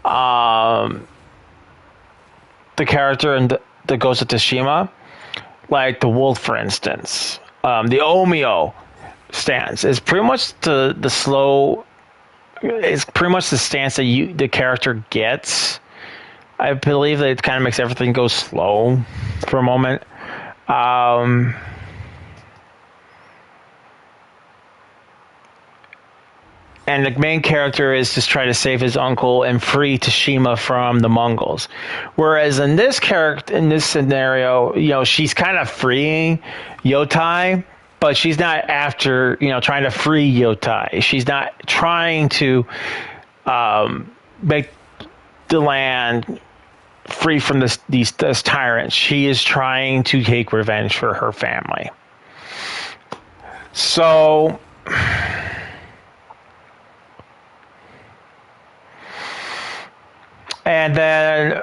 the character in the Ghost of Tsushima. Like the wolf, for instance. The Omio stance is pretty much the slow is pretty much the stance that the character gets. I believe that it kind of makes everything go slow for a moment. And the main character is just trying to save his uncle and free Tashima from the Mongols. Whereas in this scenario, she's kind of freeing Yoti, but she's not after, trying to free Yoti. She's not trying to make the land free from these tyrants. She is trying to take revenge for her family. So... And then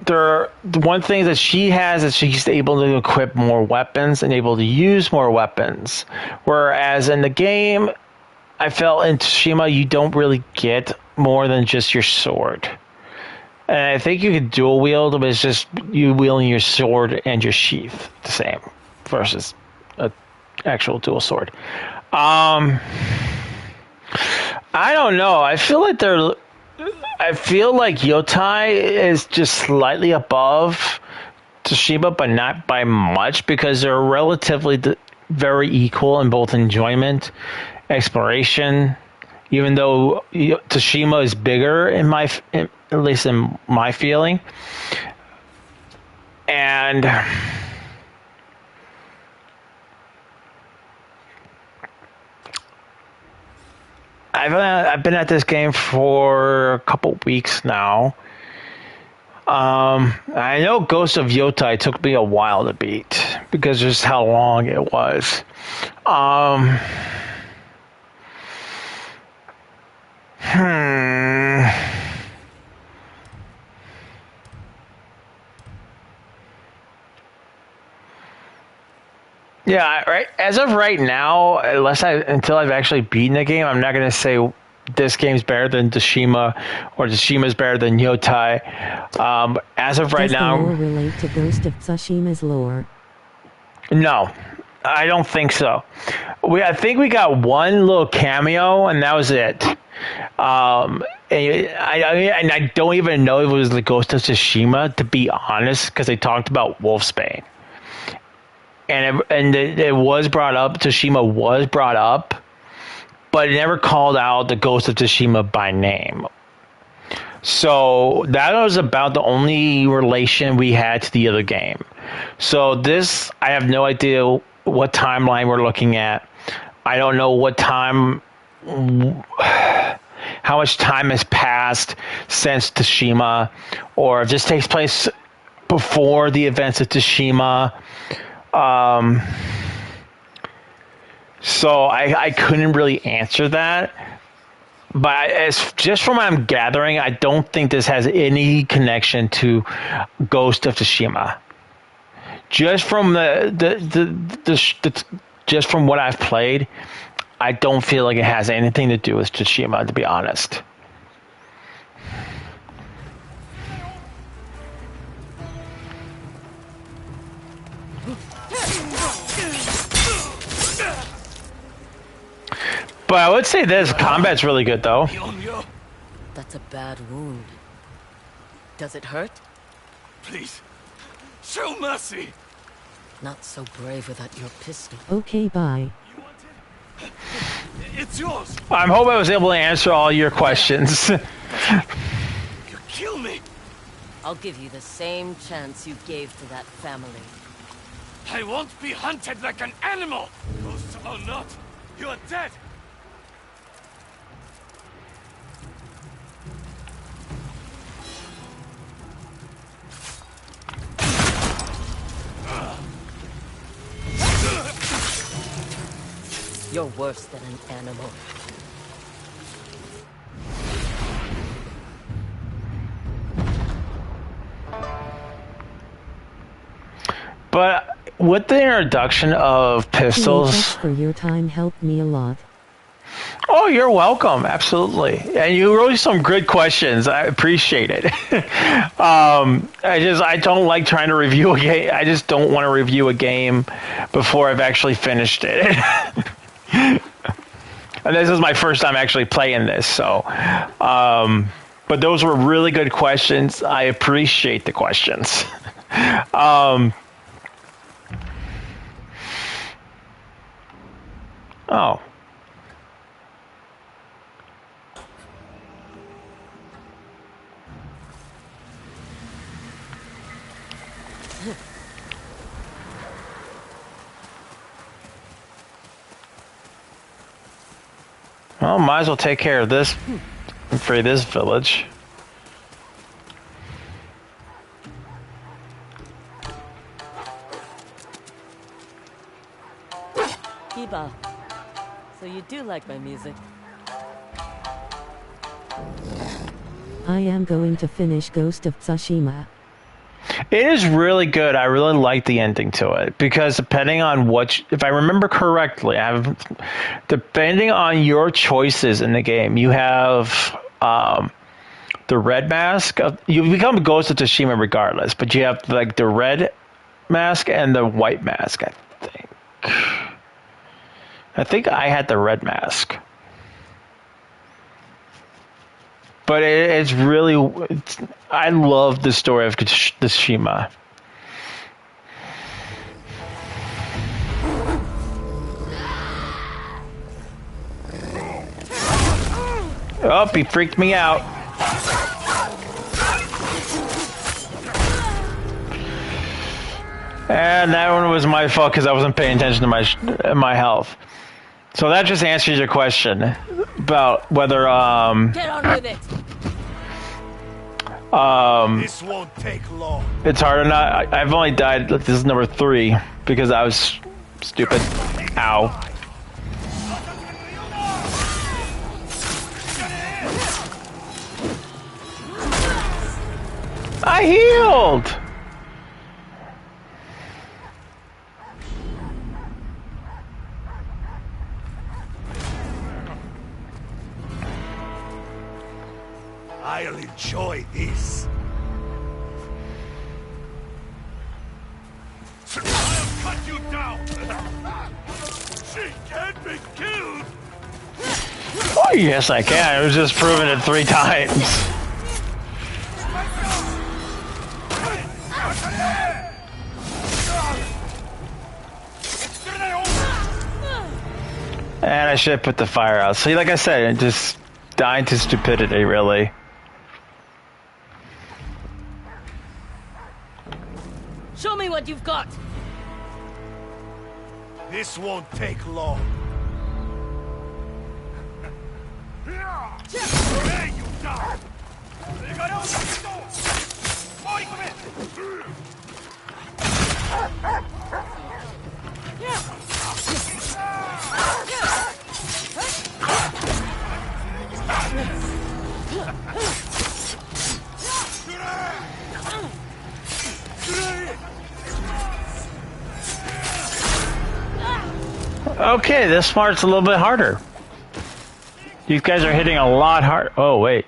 the one thing that she has is she's able to equip more weapons and able to use more weapons. Whereas in the game, I felt in Tsushima, you don't really get more than just your sword. And I think you could dual wield, but it's just you wielding your sword and your sheath the same versus an actual dual sword. I don't know. I feel like Yoti is just slightly above Tsushima, but not by much, because they're relatively very equal in both enjoyment, exploration. Even though Tsushima is bigger at least in my feeling, and I've been at this game for a couple weeks now. I know Ghost of Yoti took me a while to beat because of just how long it was. Yeah, right. As of right now, until I've actually beaten the game, I'm not going to say this game's better than Tsushima or Tsushima's better than Yoti. As of right now, does the lore relate to Ghost of Tsushima's lore? No, I don't think so. I think we got one little cameo, and that was it. And I don't even know if it was the Ghost of Tsushima, to be honest, because they talked about Wolfsbane. And it was brought up, Tsushima was brought up, but it never called out the Ghost of Tsushima by name. So that was about the only relation we had to the other game. So this, I have no idea what timeline we're looking at. I don't know how much time has passed since Tsushima, or if this takes place before the events of Tsushima. So I couldn't really answer that, but just from what I'm gathering, I don't think this has any connection to Ghost of Tsushima. Just from just from what I've played, I don't feel like it has anything to do with Tsushima, to be honest. But I would say this combat's really good, though. That's a bad wound. Does it hurt? Please, show mercy. Not so brave without your pistol. Okay, bye. You want it? It's yours. I hope I was able to answer all your questions. You kill me. I'll give you the same chance you gave to that family. I won't be hunted like an animal. Ghost or not, you are dead. You're worse than an animal. But with the introduction of pistols... Thanks for your time, helped me a lot. Oh, you're welcome. Absolutely. And you wrote some good questions. I appreciate it. I don't like trying to review a game. I just don't want to review a game before I've actually finished it. And this is my first time actually playing this, so. But those were really good questions. I appreciate the questions. Oh. Well, might as well take care of this and free this village. Kiba, so you do like my music? I am going to finish Ghost of Tsushima. It is really good. I really like the ending to it because depending on if I remember correctly, depending on your choices in the game, you have the red mask. You become Ghost of Tsushima regardless, but you have like the red mask and the white mask. I think I had the red mask. But it's really, I love the story of Tsushima. Oh, he freaked me out. And that one was my fault because I wasn't paying attention to my health. So that just answers your question about whether Get on with it. This won't take long. It's hard or not. I've only died. This is number 3 because I was stupid. Ow. I healed. I'll enjoy this. I'll cut you down. She can't be killed. Oh, yes, I can. I was just proving it 3 times. And I should have put the fire out. See, like I said, it just died to stupidity, really. Show me what you've got. This won't take long. There you die. Okay, this part's a little bit harder. You guys are hitting a lot hard. Oh, wait.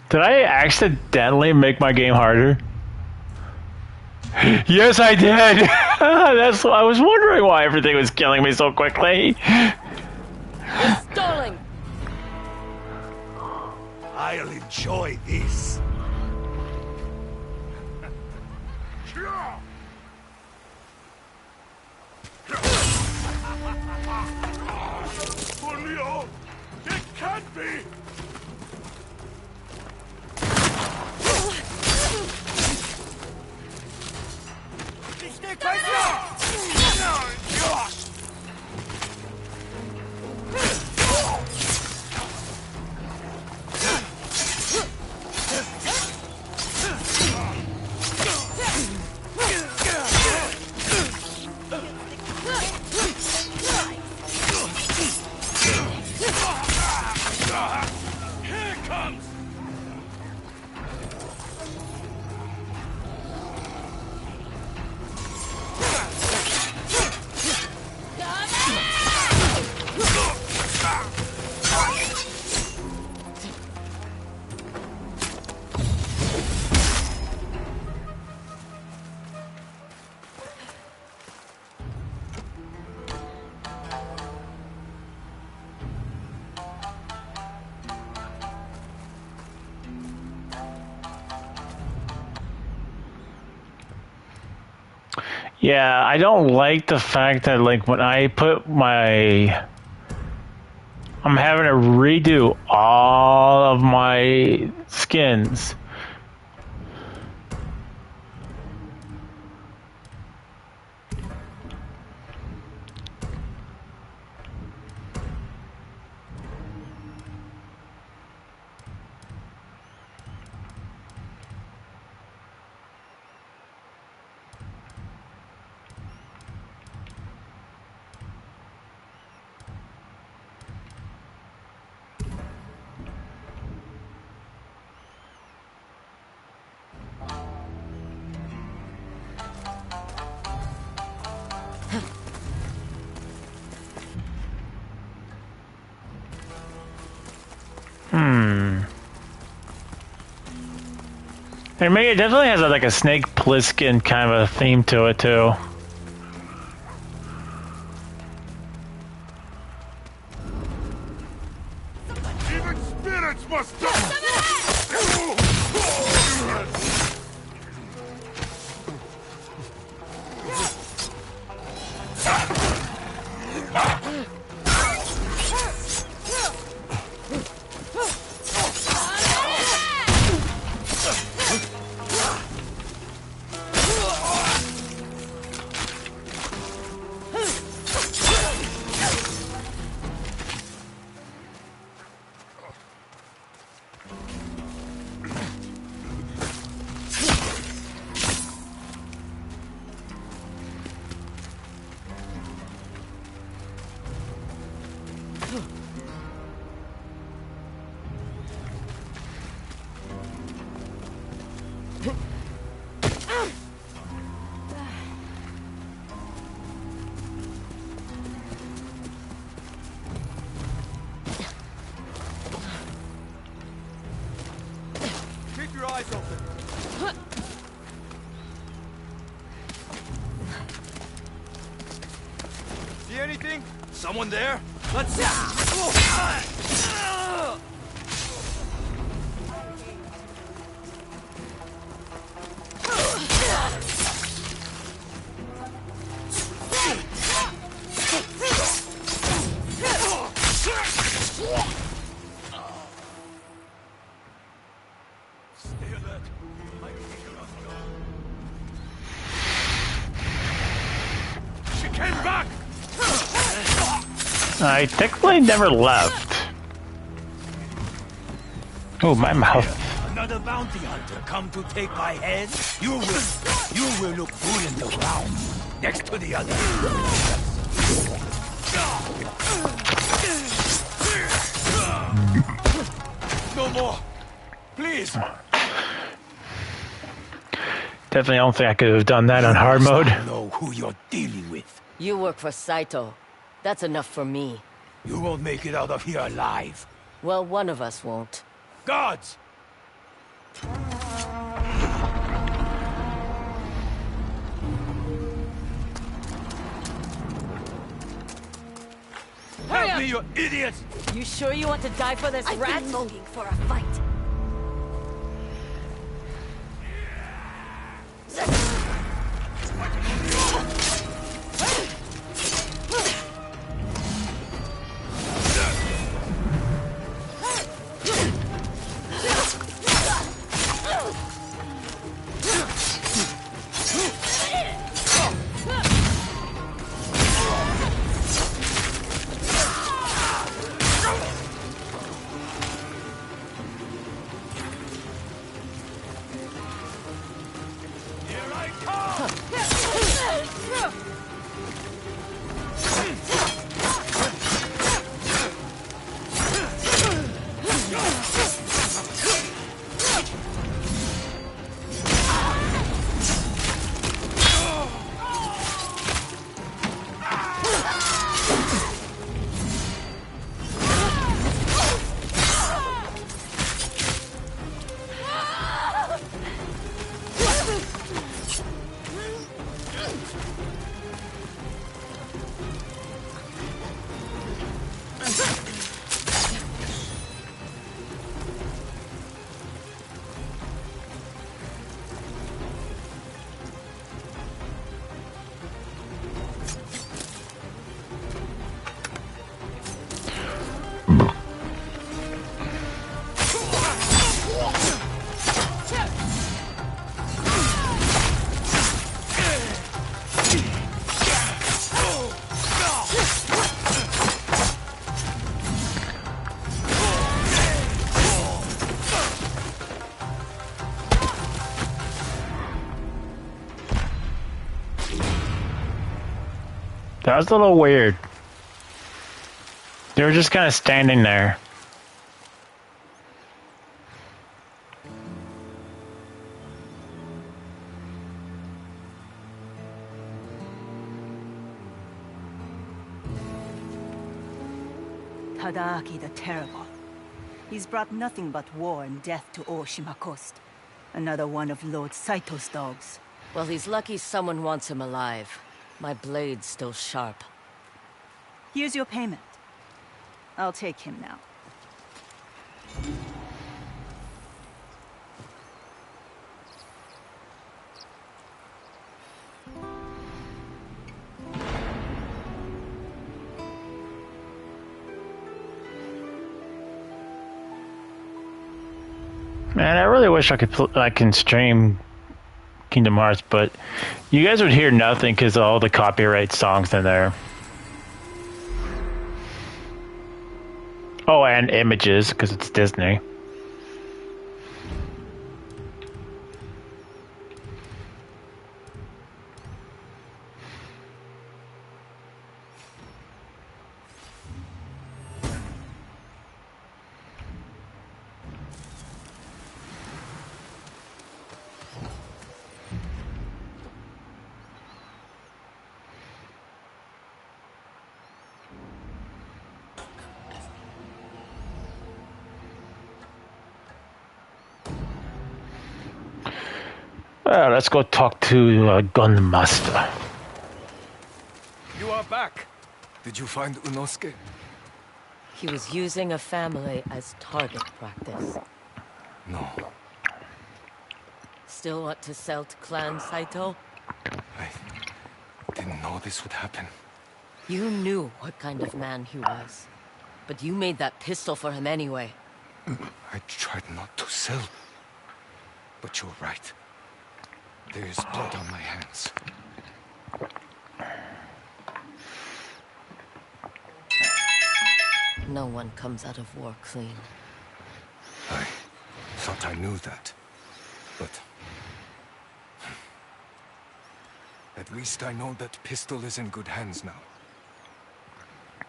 Did I accidentally make my game harder? Yes, I did. That's. I was wondering why everything was killing me so quickly. You're stalling. I'll enjoy this. Leo, it can't be. Yeah, I don't like the fact that like when I put my I'm having to redo all of my skins. And maybe it definitely has like a Snake Plissken kind of a theme to it too. Even spirits must die! Keep your eyes open. See anything? Someone there? Let's see. Stay alert. She came back! I technically never left. Oh, my mouth. Another bounty hunter come to take my head? You will look good in the ground, next to the other. No more! Please! Definitely don't think I could have done that on hard mode. Know who you're dealing with. You work for Saito. That's enough for me. You won't make it out of here alive. Well, one of us won't. Guards! Hurry Help me, up! you idiots! You sure you want to die for this I've rat? been longing for a fight. That was a little weird. They were just kind of standing there. Tadaaki the Terrible. He's brought nothing but war and death to Oshima Coast. Another one of Lord Saito's dogs. Well, he's lucky someone wants him alive. My blade's still sharp. Here's your payment. I'll take him now. Man, I really wish I can stream Kingdom Hearts, but you guys would hear nothing because of all the copyright songs in there. Oh, and images because it's Disney. Let's go talk to Gun Master. You are back. Did you find Unosuke? He was using a family as target practice. No. Still want to sell to Clan Saito? I didn't know this would happen. You knew what kind of man he was. But you made that pistol for him anyway. I tried not to sell. But you're right. There is blood on my hands. No one comes out of war clean. I thought I knew that. But... at least I know that pistol is in good hands now.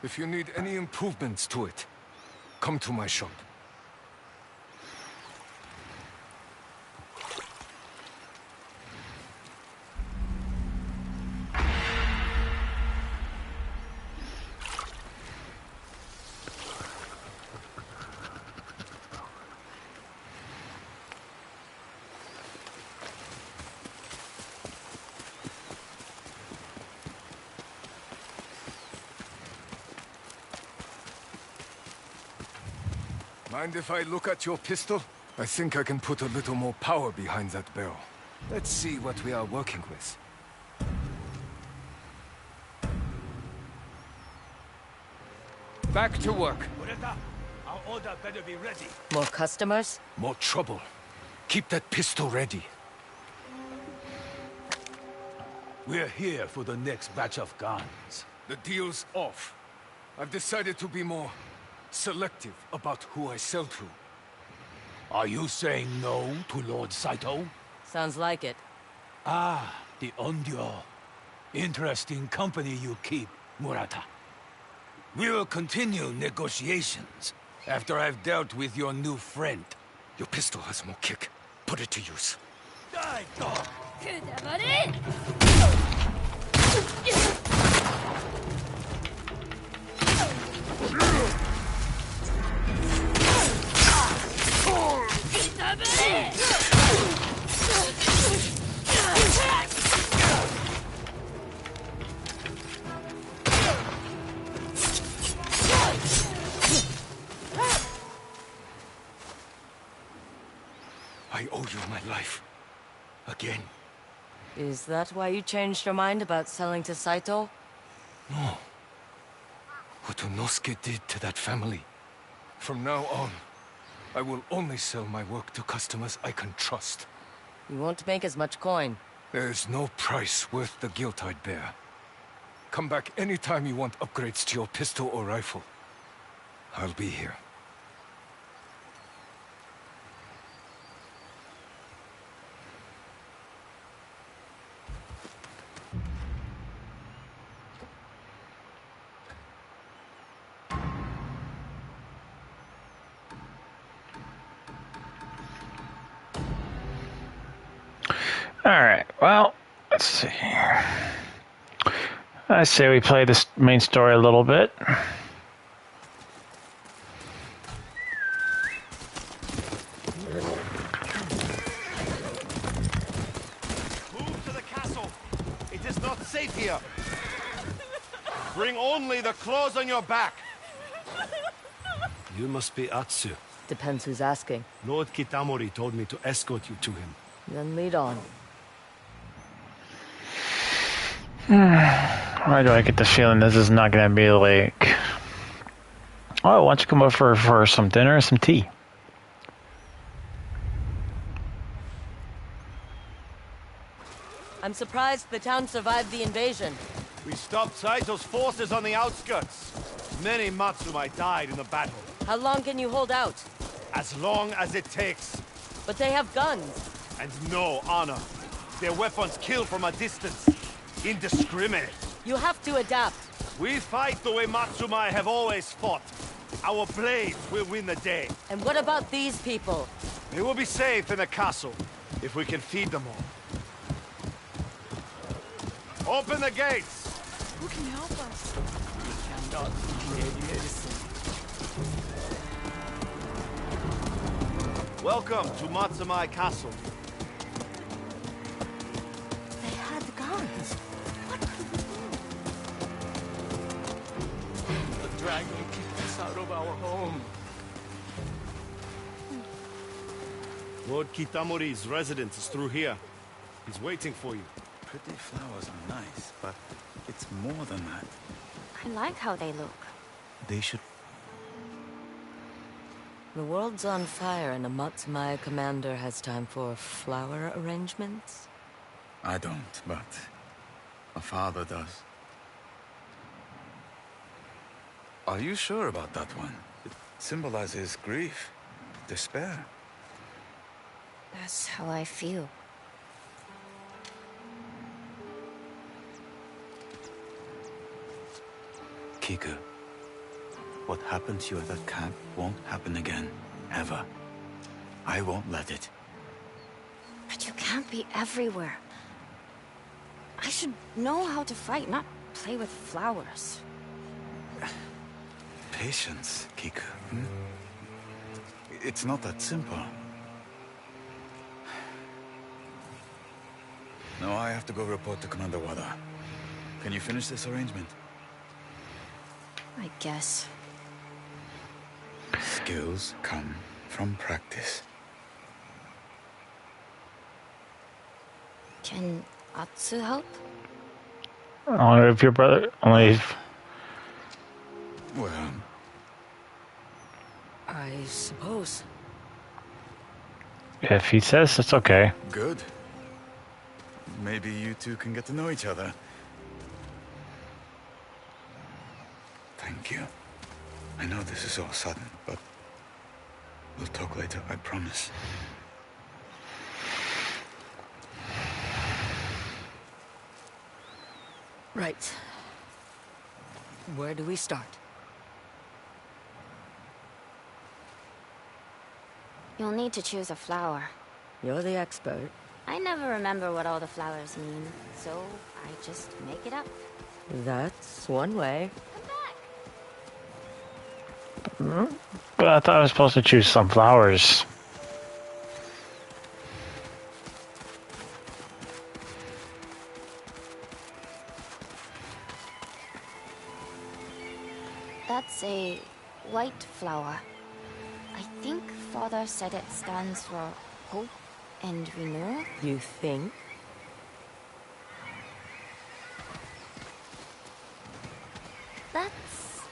If you need any improvements to it, come to my shop. Mind if I look at your pistol? I think I can put a little more power behind that barrel. Let's see what we are working with. Back to work. Murata, our order better be ready. More customers? More trouble. Keep that pistol ready. We're here for the next batch of guns. The deal's off. I've decided to be more selective about who I sell to. Are you saying no to Lord Saito? Sounds like it. Ah, the Onryo. Interesting company you keep, Murata. We will continue negotiations after I've dealt with your new friend. Your pistol has more kick. Put it to use. Die, dog! I owe you my life. Again. Is that why you changed your mind about selling to Saito? No. What Unosuke did to that family. From now on, I will only sell my work to customers I can trust. You won't make as much coin. There is no price worth the guilt I'd bear. Come back anytime you want upgrades to your pistol or rifle. I'll be here. Alright, well, let's see. I say we play this main story a little bit. Move to the castle. It is not safe here. Bring only the clothes on your back. You must be Atsu. Depends who's asking. Lord Kitamori told me to escort you to him. Then lead on. Why do I get the feeling this is not going to be like... Oh, why don't you come over for some dinner and some tea? I'm surprised the town survived the invasion. We stopped Saito's forces on the outskirts. Many Matsumai died in the battle. How long can you hold out? As long as it takes. But they have guns. And no honor. Their weapons kill from a distance. Indiscriminate. You have to adapt. We fight the way Matsumai have always fought. Our blades will win the day. And what about these people? They will be safe in the castle, if we can feed them all. Open the gates! Who can help us? Welcome to Matsumai Castle. They had guns. What could we do? The dragon kicked us out of our home. Lord Kitamori's residence is through here. He's waiting for you. Pretty flowers are nice, but it's more than that. I like how they look. They should... The world's on fire and a Matsumai commander has time for flower arrangements? I don't, but my father does. Are you sure about that one? It symbolizes grief, despair. That's how I feel. Kiku, what happened to you at that camp won't happen again, ever. I won't let it. But you can't be everywhere. I should know how to fight, not play with flowers. Patience, Kiku. It's not that simple. Now I have to go report to Commander Wada. Can you finish this arrangement? I guess. Skills come from practice. Can Atsu help? Only if your brother... Only if... Well... I suppose. If he says it's okay. Good. Maybe you two can get to know each other. Thank you. I know this is all sudden, but we'll talk later, I promise. Right. Where do we start? You'll need to choose a flower. You're the expert. I never remember what all the flowers mean, so I just make it up. That's one way. But I thought I was supposed to choose some flowers. That's a white flower. I think Father said it stands for hope and renewal. You think? That's,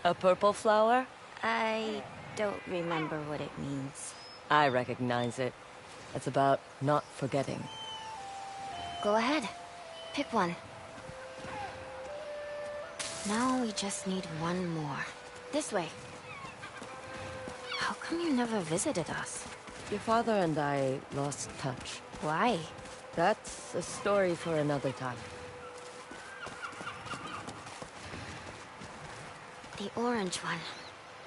A purple flower? I don't remember what it means. I recognize it. It's about not forgetting. Go ahead. Pick one. Now we just need one more. This way. How come you never visited us? Your father and I lost touch. Why? That's a story for another time. The orange one.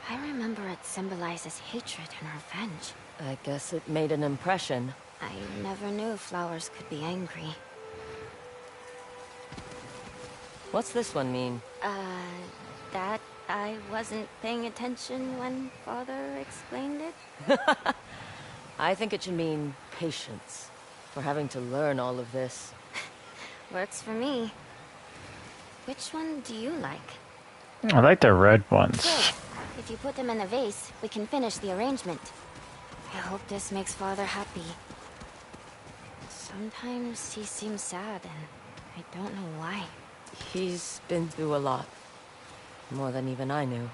I remember it symbolizes hatred and revenge. I guess it made an impression. I never knew flowers could be angry. What's this one mean? That I wasn't paying attention when Father explained it. I think it should mean patience for having to learn all of this. Works for me. Which one do you like? I like the red ones. Good. If you put them in a vase, we can finish the arrangement. I hope this makes Father happy. Sometimes he seems sad, and I don't know why. He's been through a lot. More than even I knew.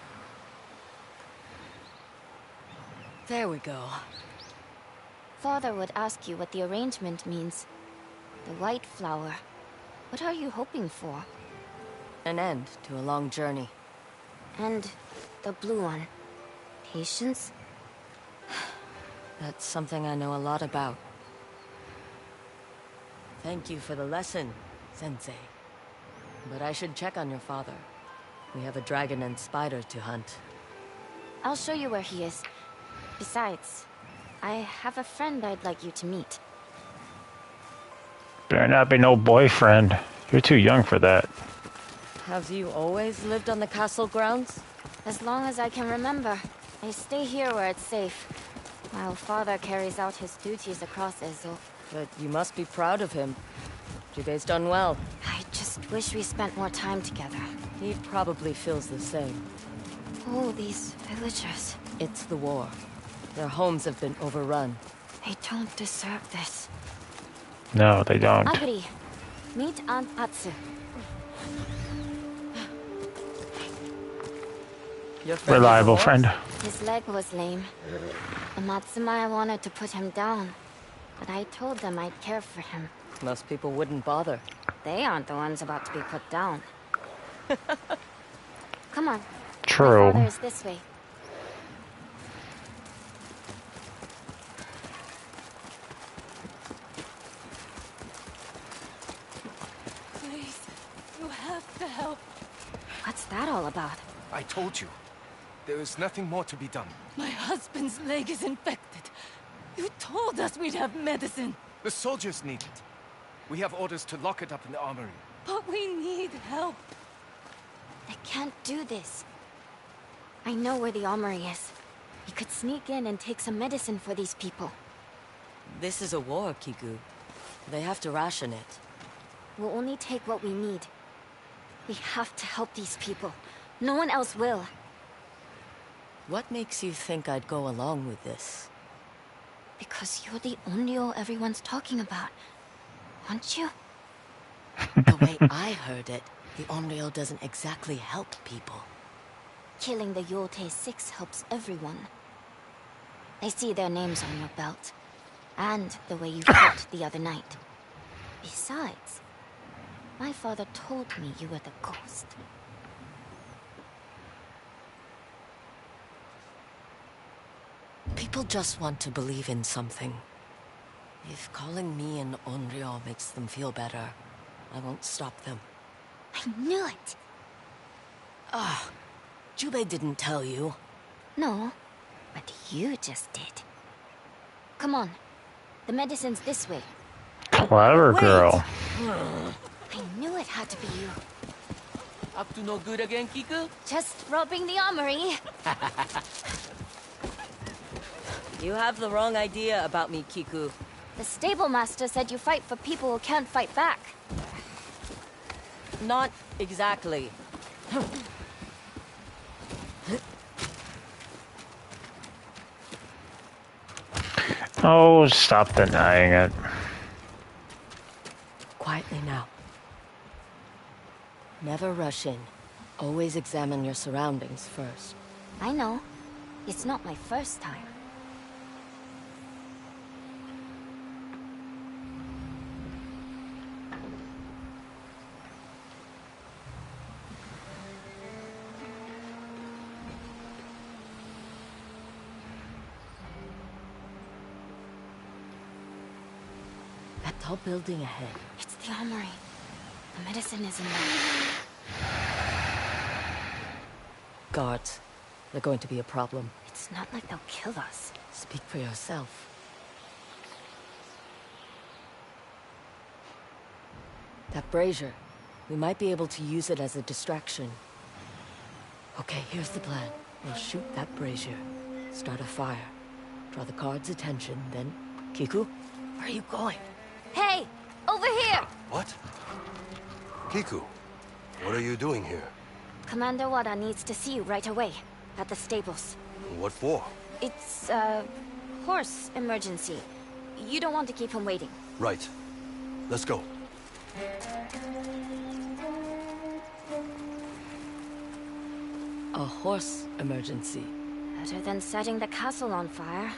There we go. Father would ask you what the arrangement means. The white flower. What are you hoping for? An end to a long journey. And the blue one. Patience? That's something I know a lot about. Thank you for the lesson, Sensei. But I should check on your father. We have a dragon and spider to hunt. I'll show you where he is. Besides, I have a friend I'd like you to meet. Better not be no boyfriend. You're too young for that. Have you always lived on the castle grounds? As long as I can remember. I stay here where it's safe, while Father carries out his duties across Ezo. But you must be proud of him. Jubei's done well. I just wish we spent more time together. He probably feels the same. Oh, these villagers. It's the war. Their homes have been overrun. They don't deserve this. No, they don't. Agri, meet Aunt Atsu. Reliable friend. His leg was lame. The Matsumaya wanted to put him down, but I told them I'd care for him. Most people wouldn't bother. They aren't the ones about to be put down. Come on. True. My father is this way. Please, you have to help. What's that all about? I told you. There is nothing more to be done. My husband's leg is infected. You told us we'd have medicine. The soldiers need it. We have orders to lock it up in the armory. But we need help. I can't do this. I know where the armory is. We could sneak in and take some medicine for these people. This is a war, Kiku. They have to ration it. We'll only take what we need. We have to help these people. No one else will. What makes you think I'd go along with this? Because you're the Onryo everyone's talking about. Aren't you? The way I heard it, the Onryo doesn't exactly help people. Killing the Yoti 6 helps everyone. I see their names on your belt. And the way you fought the other night. Besides, my father told me you were the ghost. People just want to believe in something. If calling me an Onryo makes them feel better, I won't stop them. I knew it! Jubei didn't tell you. No, but you just did. Come on. The medicine's this way. Clever girl. I knew it had to be you. Up to no good again, Kiku? Just robbing the armory. You have the wrong idea about me, Kiku. The stable master said you fight for people who can't fight back. Not exactly. Oh, stop denying it. Quietly now. Never rush in. Always examine your surroundings first. I know. It's not my first time. That tall building ahead. It's the armory. The medicine is in there. Guards. They're going to be a problem. It's not like they'll kill us. Speak for yourself. That brazier. We might be able to use it as a distraction. Okay, here's the plan. We'll shoot that brazier. Start a fire. Draw the guard's attention, then... Kiku? Where are you going? Hey! Over here! What? Kiku, what are you doing here? Commander Wada needs to see you right away. At the stables. What for? It's a horse emergency. You don't want to keep him waiting. Right. Let's go. A horse emergency. Better than setting the castle on fire.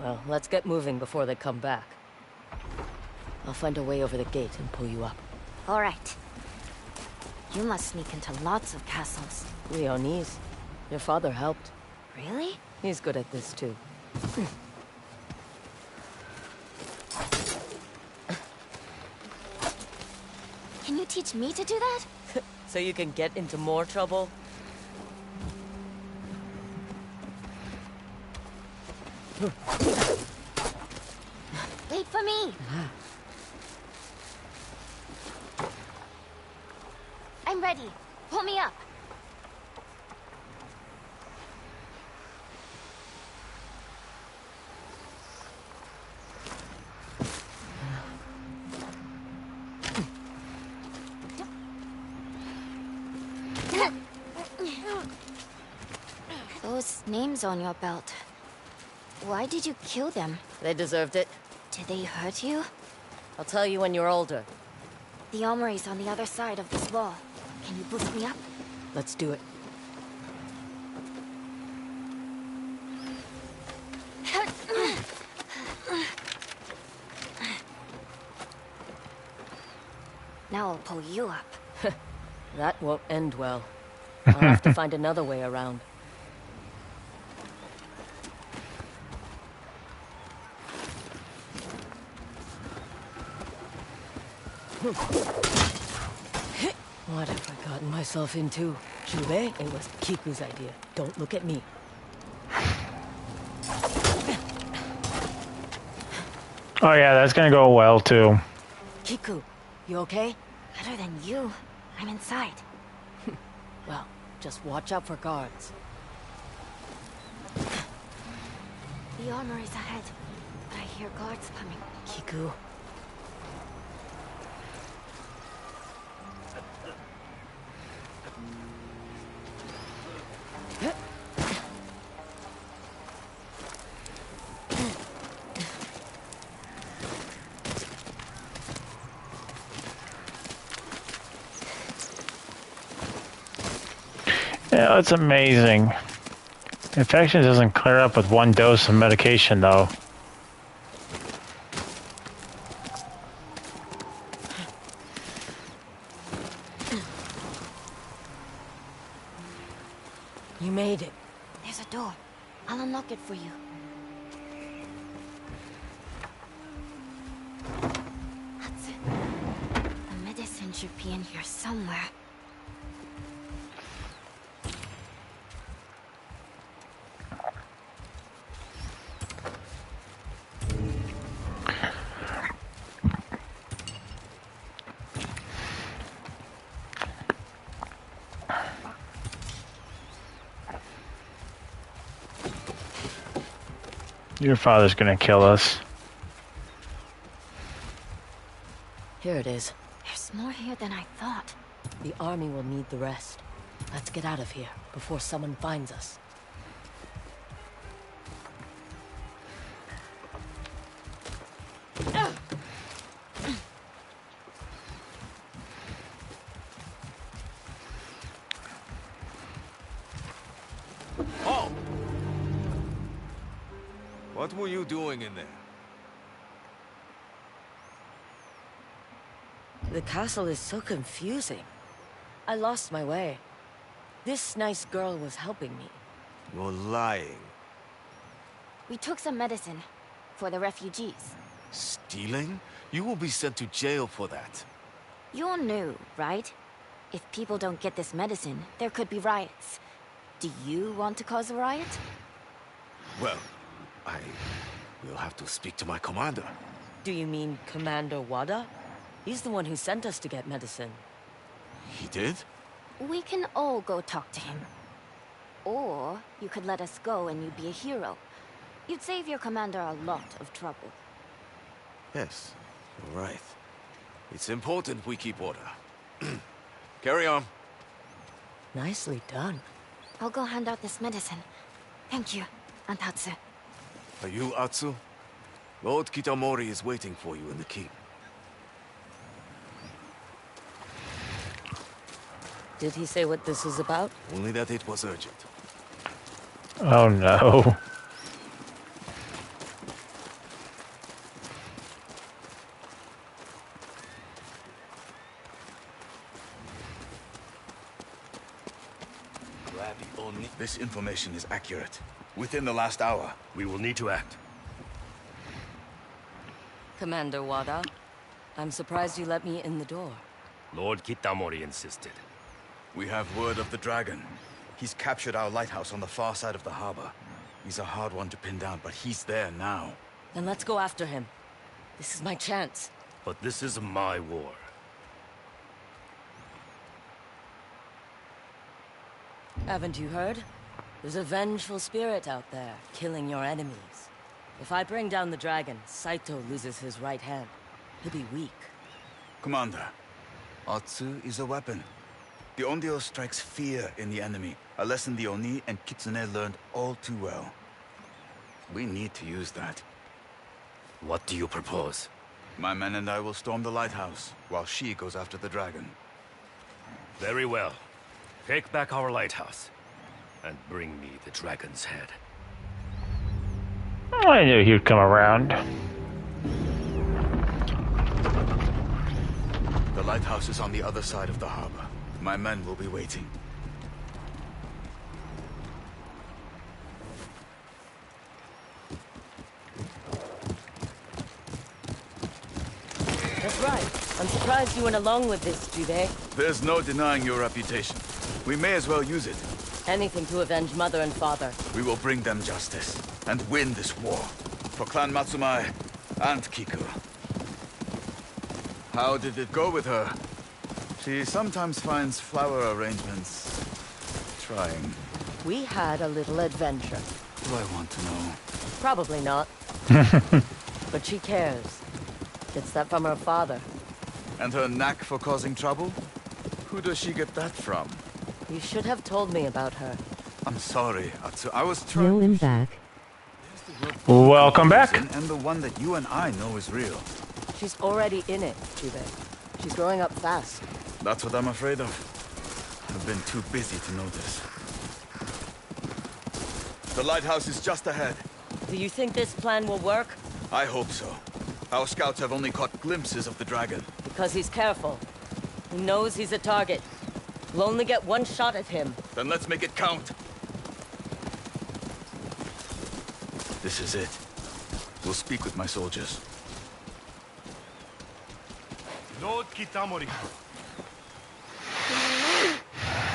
Well, let's get moving before they come back. I'll find a way over the gate and pull you up. All right. You must sneak into lots of castles. Leonese. Your father helped. Really? He's good at this too. Can you teach me to do that? So you can get into more trouble? Wait for me! I'm ready. Pull me up. Those names on your belt. Why did you kill them? They deserved it. Did they hurt you? I'll tell you when you're older. The armory's on the other side of this wall. Can you boost me up? Let's do it. Now I'll pull you up. That won't end well. I'll have to find another way around. What have I gotten myself into? Jure, it was Kiku's idea. Don't look at me. Oh yeah, that's gonna go well too. Kiku, you okay? Better than you. I'm inside. Well, just watch out for guards. The armory's ahead, but I hear guards coming. Kiku. Yeah, it's amazing. Infection doesn't clear up with one dose of medication, though. You made it. There's a door. I'll unlock it for you. That's it. The medicine should be in here somewhere. Your father's gonna kill us. Here it is. There's more here than I thought. The army will need the rest. Let's get out of here before someone finds us. Oh! What were you doing in there? The castle is so confusing. I lost my way. This nice girl was helping me. You're lying. We took some medicine for the refugees. Stealing? You will be sent to jail for that. You knew, right? If people don't get this medicine, there could be riots. Do you want to cause a riot? Well, I will have to speak to my commander. Do you mean Commander Wada? He's the one who sent us to get medicine. He did? We can all go talk to him. Or you could let us go and you'd be a hero. You'd save your commander a lot of trouble. Yes, you're right. It's important we keep order. Carry on. Nicely done. I'll go hand out this medicine. Thank you, Aunt Atsu. Are you Atsu? Lord Kitamori is waiting for you in the keep. Did he say what this is about? Only that it was urgent. Oh no. This information is accurate. Within the last hour, We will need to act. Commander Wada, I'm surprised you let me in the door. Lord Kitamori insisted. we have word of the dragon. He's captured our lighthouse on the far side of the harbor. He's a hard one to pin down, but he's there now. Then let's go after him. This is my chance. But this is my war. Haven't you heard? There's a vengeful spirit out there, killing your enemies. If I bring down the dragon, Saito loses his right hand. He'll be weak. Commander, Atsu is a weapon. The Onryo strikes fear in the enemy, a lesson the Oni and Kitsune learned all too well. We need to use that. What do you propose? My men and I will storm the lighthouse, while she goes after the dragon. Very well. Take back our lighthouse. And bring me the dragon's head. I knew he would come around. The lighthouse is on the other side of the harbor. My men will be waiting. That's right. I'm surprised you went along with this, Jubei. There's no denying your reputation. We may as well use it. Anything to avenge mother and father. We will bring them justice, and win this war. For Clan Matsumai and Kiku. How did it go with her? She sometimes finds flower arrangements trying. We had a little adventure. Do I want to know? Probably not. But she cares. Gets that from her father. And her knack for causing trouble? Who does she get that from? You should have told me about her. I'm sorry, Atsu. I was trying. Yo, I'm back. Welcome back. And the one that you and I know is real. She's already in it, Jubei. She's growing up fast. That's what I'm afraid of. I've been too busy to notice. The lighthouse is just ahead. Do you think this plan will work? I hope so. Our scouts have only caught glimpses of the dragon. Because he's careful. He knows he's a target. We'll only get one shot at him. Then let's make it count. This is it. We'll speak with my soldiers. Lord Kitamori.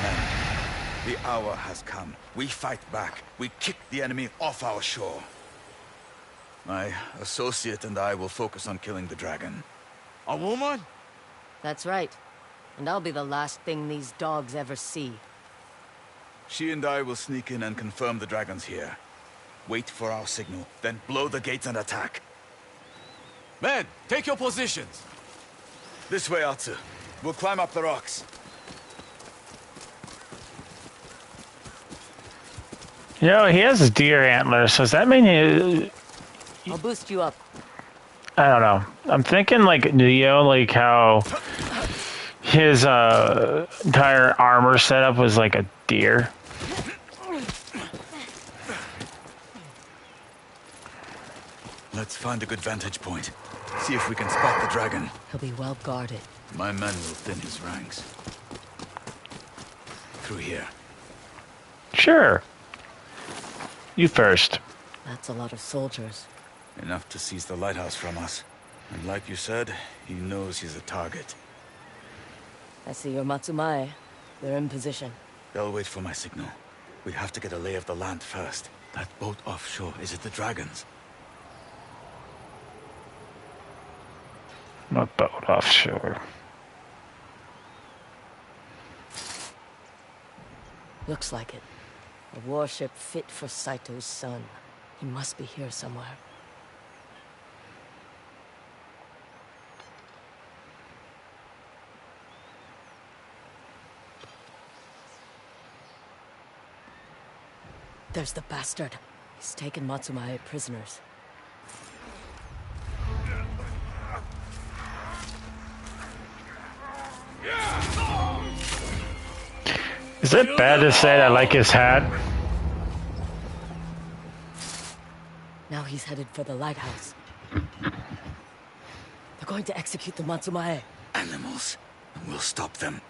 Men, the hour has come. We fight back. We kick the enemy off our shore. My associate and I will focus on killing the dragon. A woman? That's right. And I'll be the last thing these dogs ever see. She and I will sneak in and confirm the dragon's here. Wait for our signal, then blow the gates and attack. Men, take your positions! This way, Atsu. We'll climb up the rocks. You know, he has his deer antlers. So does that mean I'll boost you up. I don't know. I'm thinking like Neo, like how his entire armor setup was like a deer. Let's find a good vantage point. See if we can spot the dragon. He'll be well guarded. My men will thin his ranks. Through here. Sure. You first. That's a lot of soldiers. Enough to seize the lighthouse from us. And like you said, he knows he's a target. I see your Matsumai. They're in position. They'll wait for my signal. We have to get a lay of the land first. That boat offshore, is it the dragon's? A boat offshore. Looks like it. A warship fit for Saito's son. He must be here somewhere. There's the bastard. He's taken Matsumae prisoners. Is it bad to say I like his hat? Now he's headed for the lighthouse. They're going to execute the Matsumae. Animals. We'll stop them.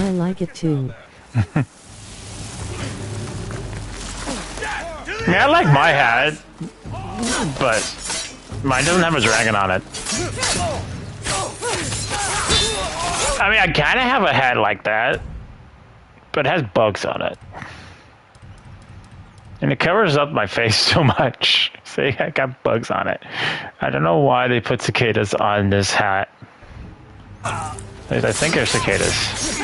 I like it too. I mean, I like my hat, but mine doesn't have a dragon on it. I mean, I kind of have a hat like that, but it has bugs on it. And it covers up my face so much. See, I got bugs on it. I don't know why they put cicadas on this hat. I think they're cicadas.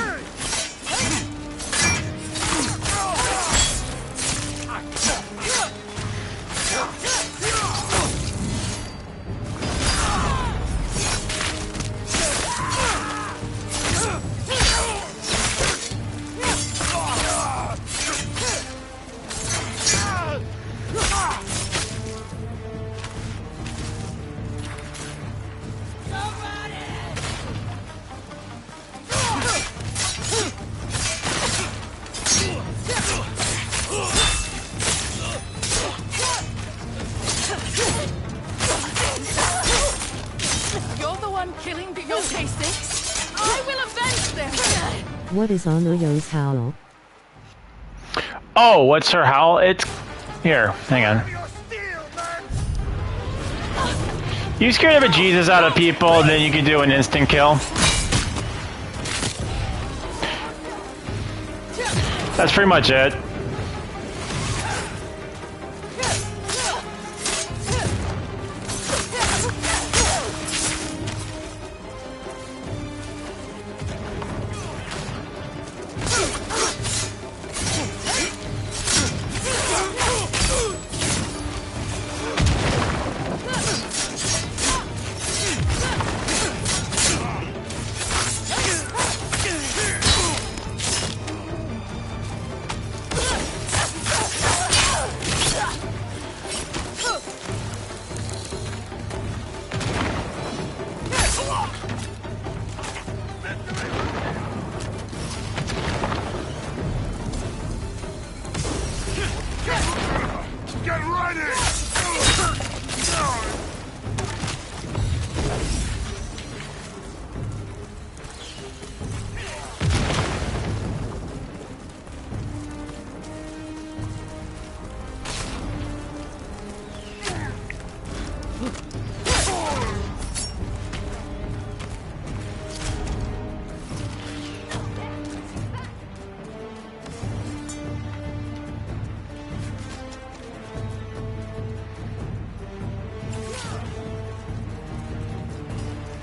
What is Onoyo's howl? Oh, what's her howl? It's... Here, hang on. You scare the bejesus out of people, and then you can do an instant kill. That's pretty much it.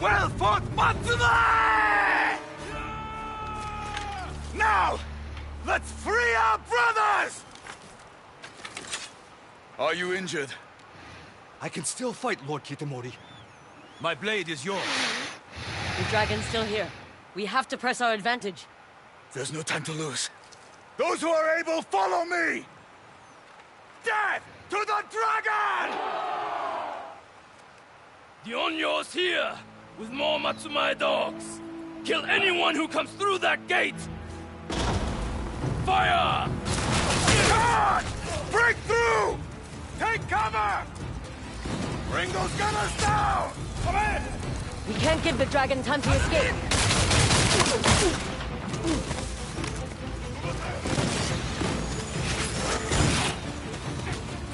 Well fought, Matsumae! Now, let's free our brothers! Are you injured? I can still fight, Lord Kitamori. My blade is yours. The dragon's still here. We have to press our advantage. There's no time to lose. Those who are able, follow me! Death to the dragon! The Onyo's here, with more Matsumae dogs. Kill anyone who comes through that gate! Fire! Charge! Break through! Take cover! Bring those gunners down! Come in! We can't give the dragon time to escape.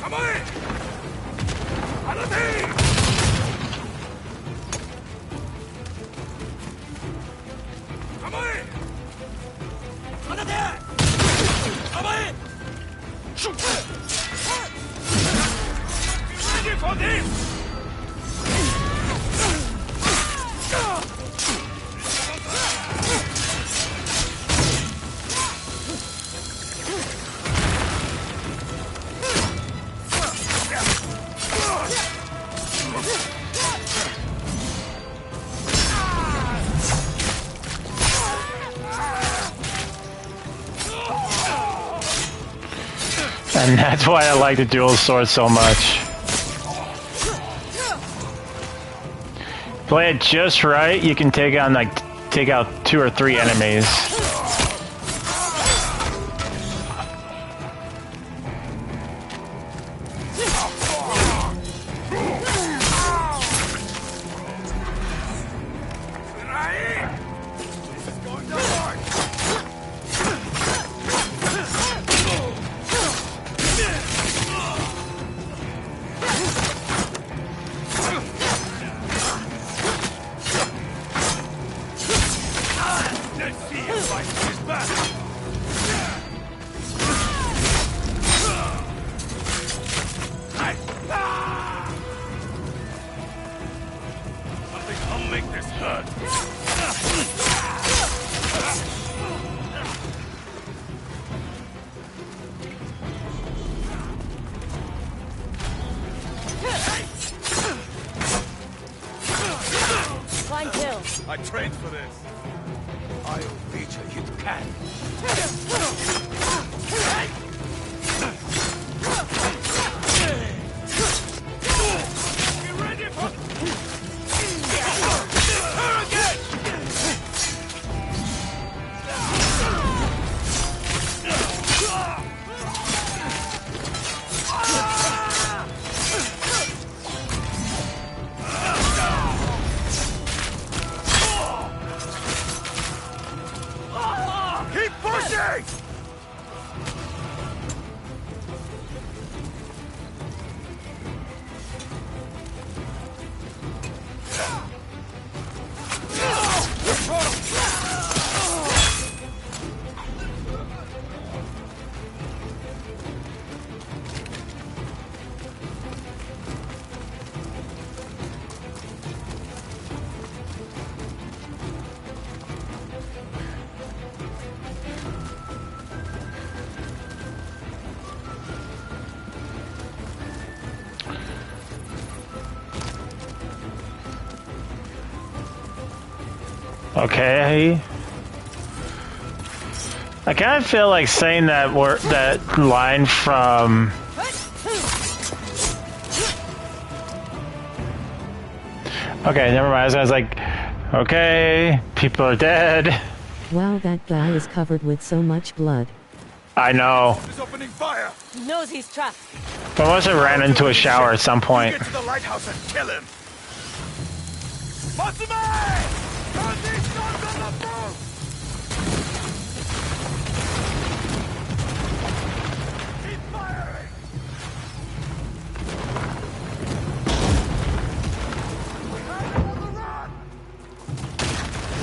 Come in! Anati! Come in! Anati! Come in! And that's why I like the dual sword so much. Play it just right, you can take on take out 2 or 3 enemies. I trained for this. I'll feature you can. Get ready for... Keep pushing! Okay. I kind of feel like saying that that line from okay, never mind. I was like, okay, people are dead. Wow, that guy is covered with so much blood. I know. He's opening fire! He knows he's trapped. But I must have ran into a shower at some point. Get to the lighthouse and kill him! Matsume! Turn these guns on the boat! Keep firing!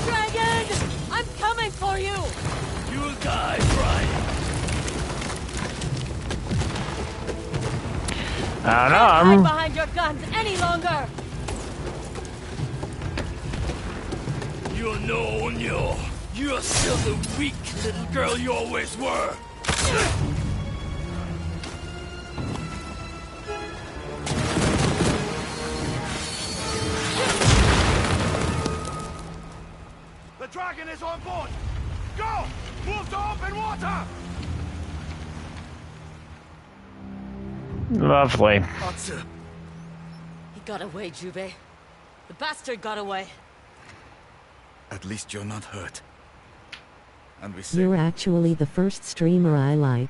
Dragon! I'm coming for you! You'll die trying. I don't know. Hide I'm behind your guns any longer! You're no Onyo. You're still the weak little girl you always were. The dragon is on board! Go! Move to open water! lovely. Atsu. He got away, Jubei. The bastard got away. At least you're not hurt. And we You're actually the first streamer I like.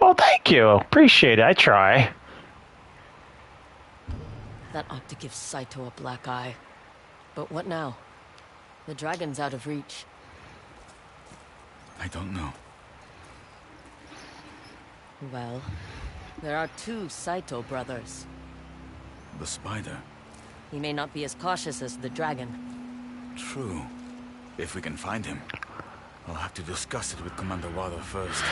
Well, thank you. Appreciate it. I try. That ought to give Saito a black eye. But what now? The dragon's out of reach. I don't know. Well, there are 2 Saito brothers. The spider. He may not be as cautious as the dragon. True. If we can find him. I'll have to discuss it with Commander Wada first.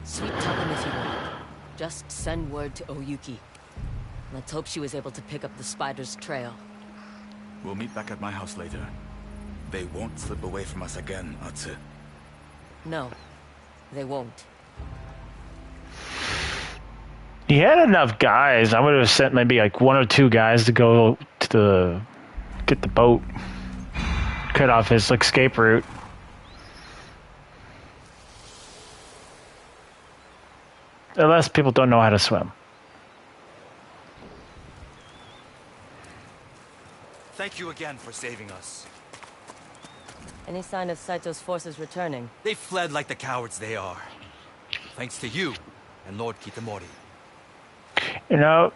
Sweet talk him if you want. Just send word to Oyuki. Let's hope she was able to pick up the spider's trail. We'll meet back at my house later. They won't slip away from us again, Atsu. No, they won't. He had enough guys. I would have sent maybe like 1 or 2 guys to go to get the boat. Cut off his escape route. Unless people don't know how to swim. Thank you again for saving us. Any sign of Saito's forces returning? They fled like the cowards they are. Thanks to you and Lord Kitamori. You know,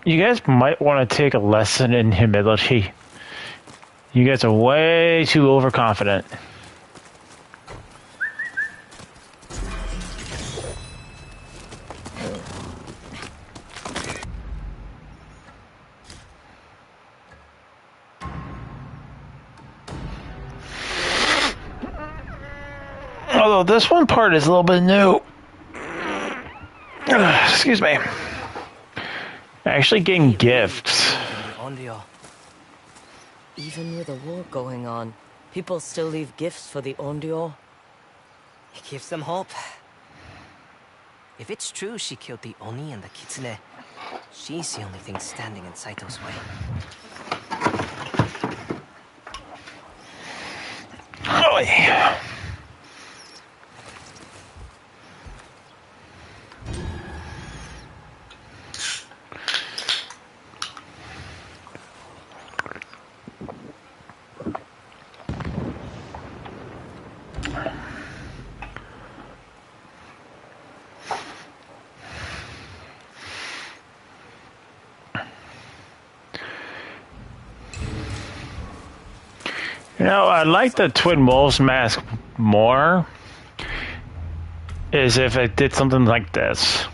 you guys might want to take a lesson in humility. You guys are way too overconfident. Although this one part is a little bit new. Excuse me. Actually getting gifts. Even with a war going on, people still leave gifts for the Onryo. It gives them hope. If it's true she killed the Oni and the Kitsune, she's the only thing standing in Saito's way. Oh yeah. You know, I like the Twin Wolves mask more is if it did something like this.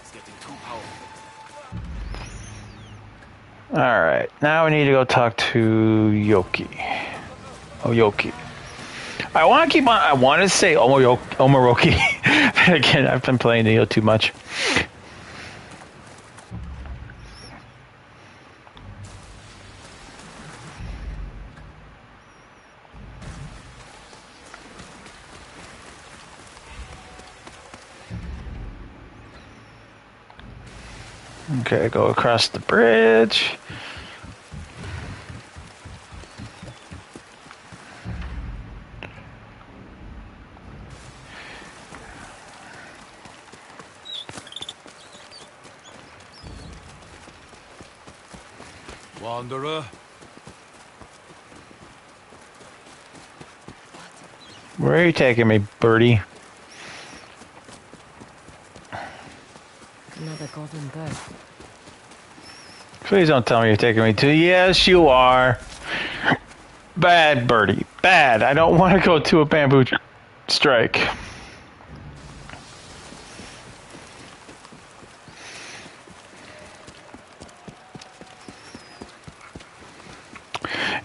It's getting too powerful. Alright, now we need to go talk to Yoki. Oh, Yoki. I want to keep on. I want to say Omoroki. But again, I've been playing Neo too much. Okay, go across the bridge. Wanderer? Where are you taking me, birdie? Another golden bird. Please don't tell me you're taking me to. Yes, you are. Bad, birdie. Bad. I don't want to go to a bamboo strike.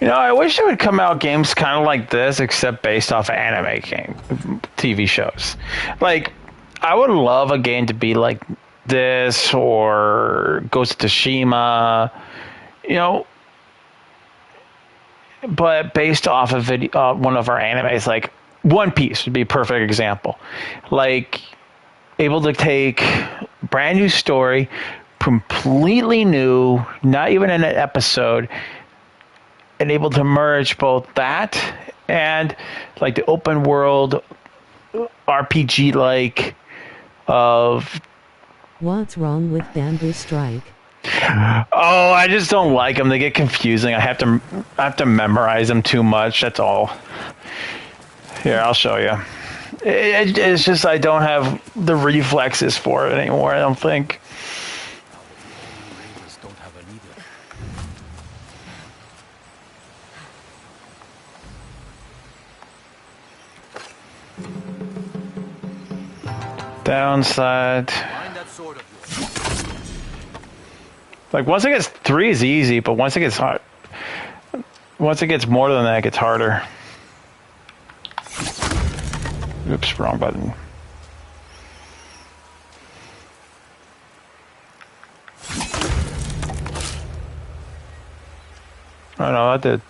You know, I wish there would come out games kind of like this, except based off of anime TV shows. Like, I would love a game to be like this, or Ghost of Tsushima, you know, but based off of one of our animes, like One Piece would be a perfect example. Like, able to take brand new story, completely new, not even in an episode, and able to merge both that and like the open world RPG like of. What's wrong with Bamboo Strike? Oh, I just don't like them. They get confusing. I have to memorize them too much. That's all. Here, I'll show you. It's just I don't have the reflexes for it anymore, I don't think. Downside. Like, once it gets 3 is easy, but once it gets hard, once it gets more than that, it gets harder. Oops, wrong button. Oh no, that did.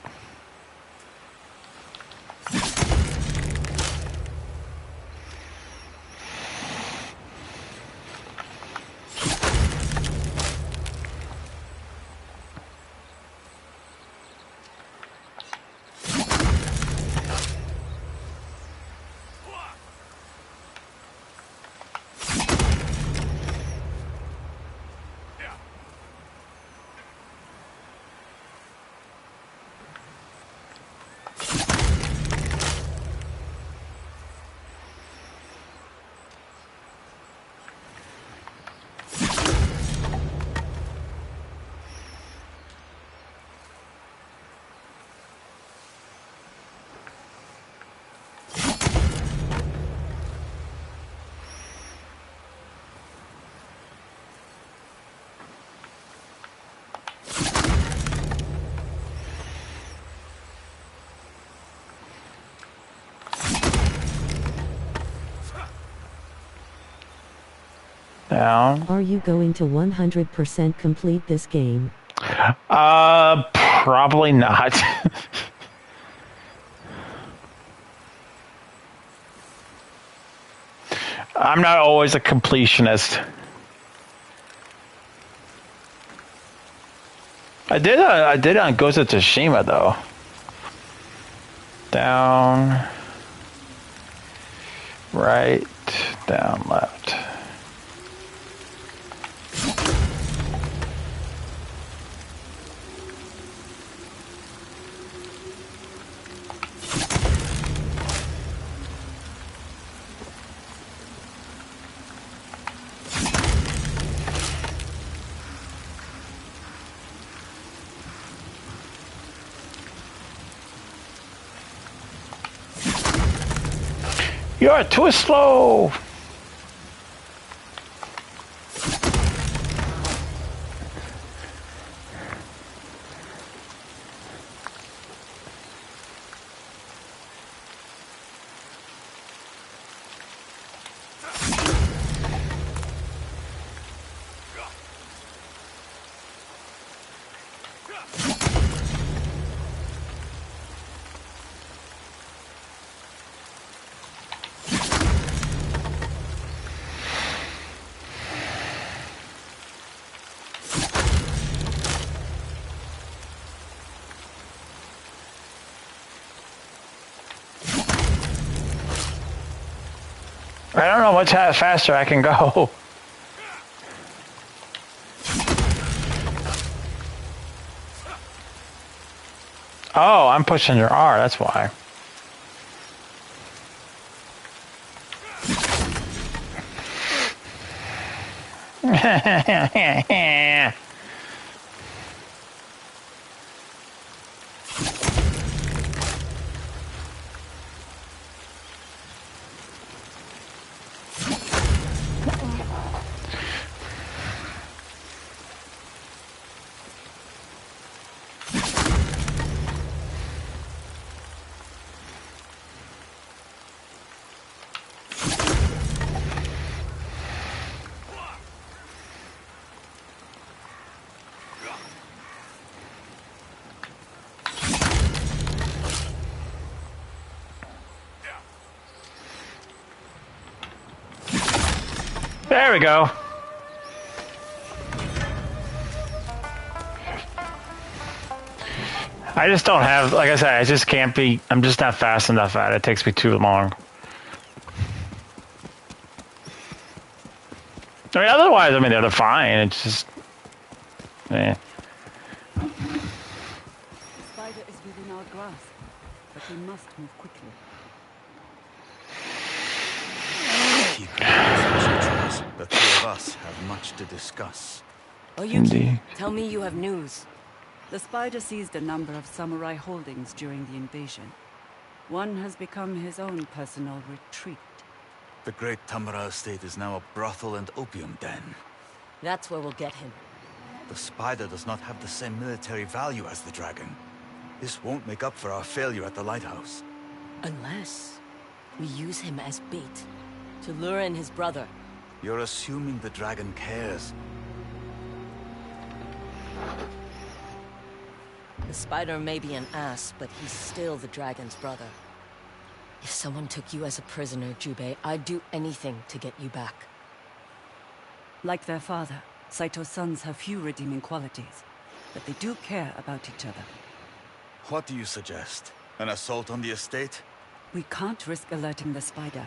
Down. Are you going to 100% complete this game? Probably not. I'm not always a completionist. I did on Ghost of Tsushima though. Down, right, down, left. You're too slow. I don't know much how faster I can go. Oh, I'm pushing your R, that's why. There we go. I just don't have, like I said, I just can't be, I'm just not fast enough at it. It takes me too long. I mean, otherwise, I mean, they're fine. It's just, eh. The spider is within our grasp, but we must move quickly. Keep concentrations. The two of us have much to discuss. Oh, Yuki, tell me you have news. The spider seized a number of samurai holdings during the invasion. One has become his own personal retreat. The great Tamara estate is now a brothel and opium den. That's where we'll get him. The spider does not have the same military value as the dragon. This won't make up for our failure at the lighthouse. Unless we use him as bait to lure in his brother. You're assuming the dragon cares. The spider may be an ass, but he's still the dragon's brother. If someone took you as a prisoner, Jubei, I'd do anything to get you back. Like their father, Saito's sons have few redeeming qualities, but they do care about each other. What do you suggest? An assault on the estate? We can't risk alerting the spider.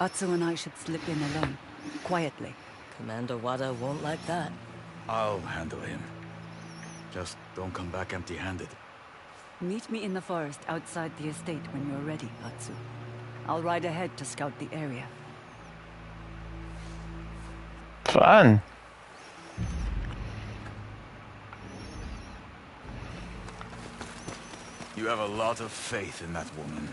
Atsu and I should slip in alone, quietly. Commander Wada won't like that. I'll handle him. Just don't come back empty-handed. Meet me in the forest outside the estate when you're ready, Atsu. I'll ride ahead to scout the area. Fun. You have a lot of faith in that woman.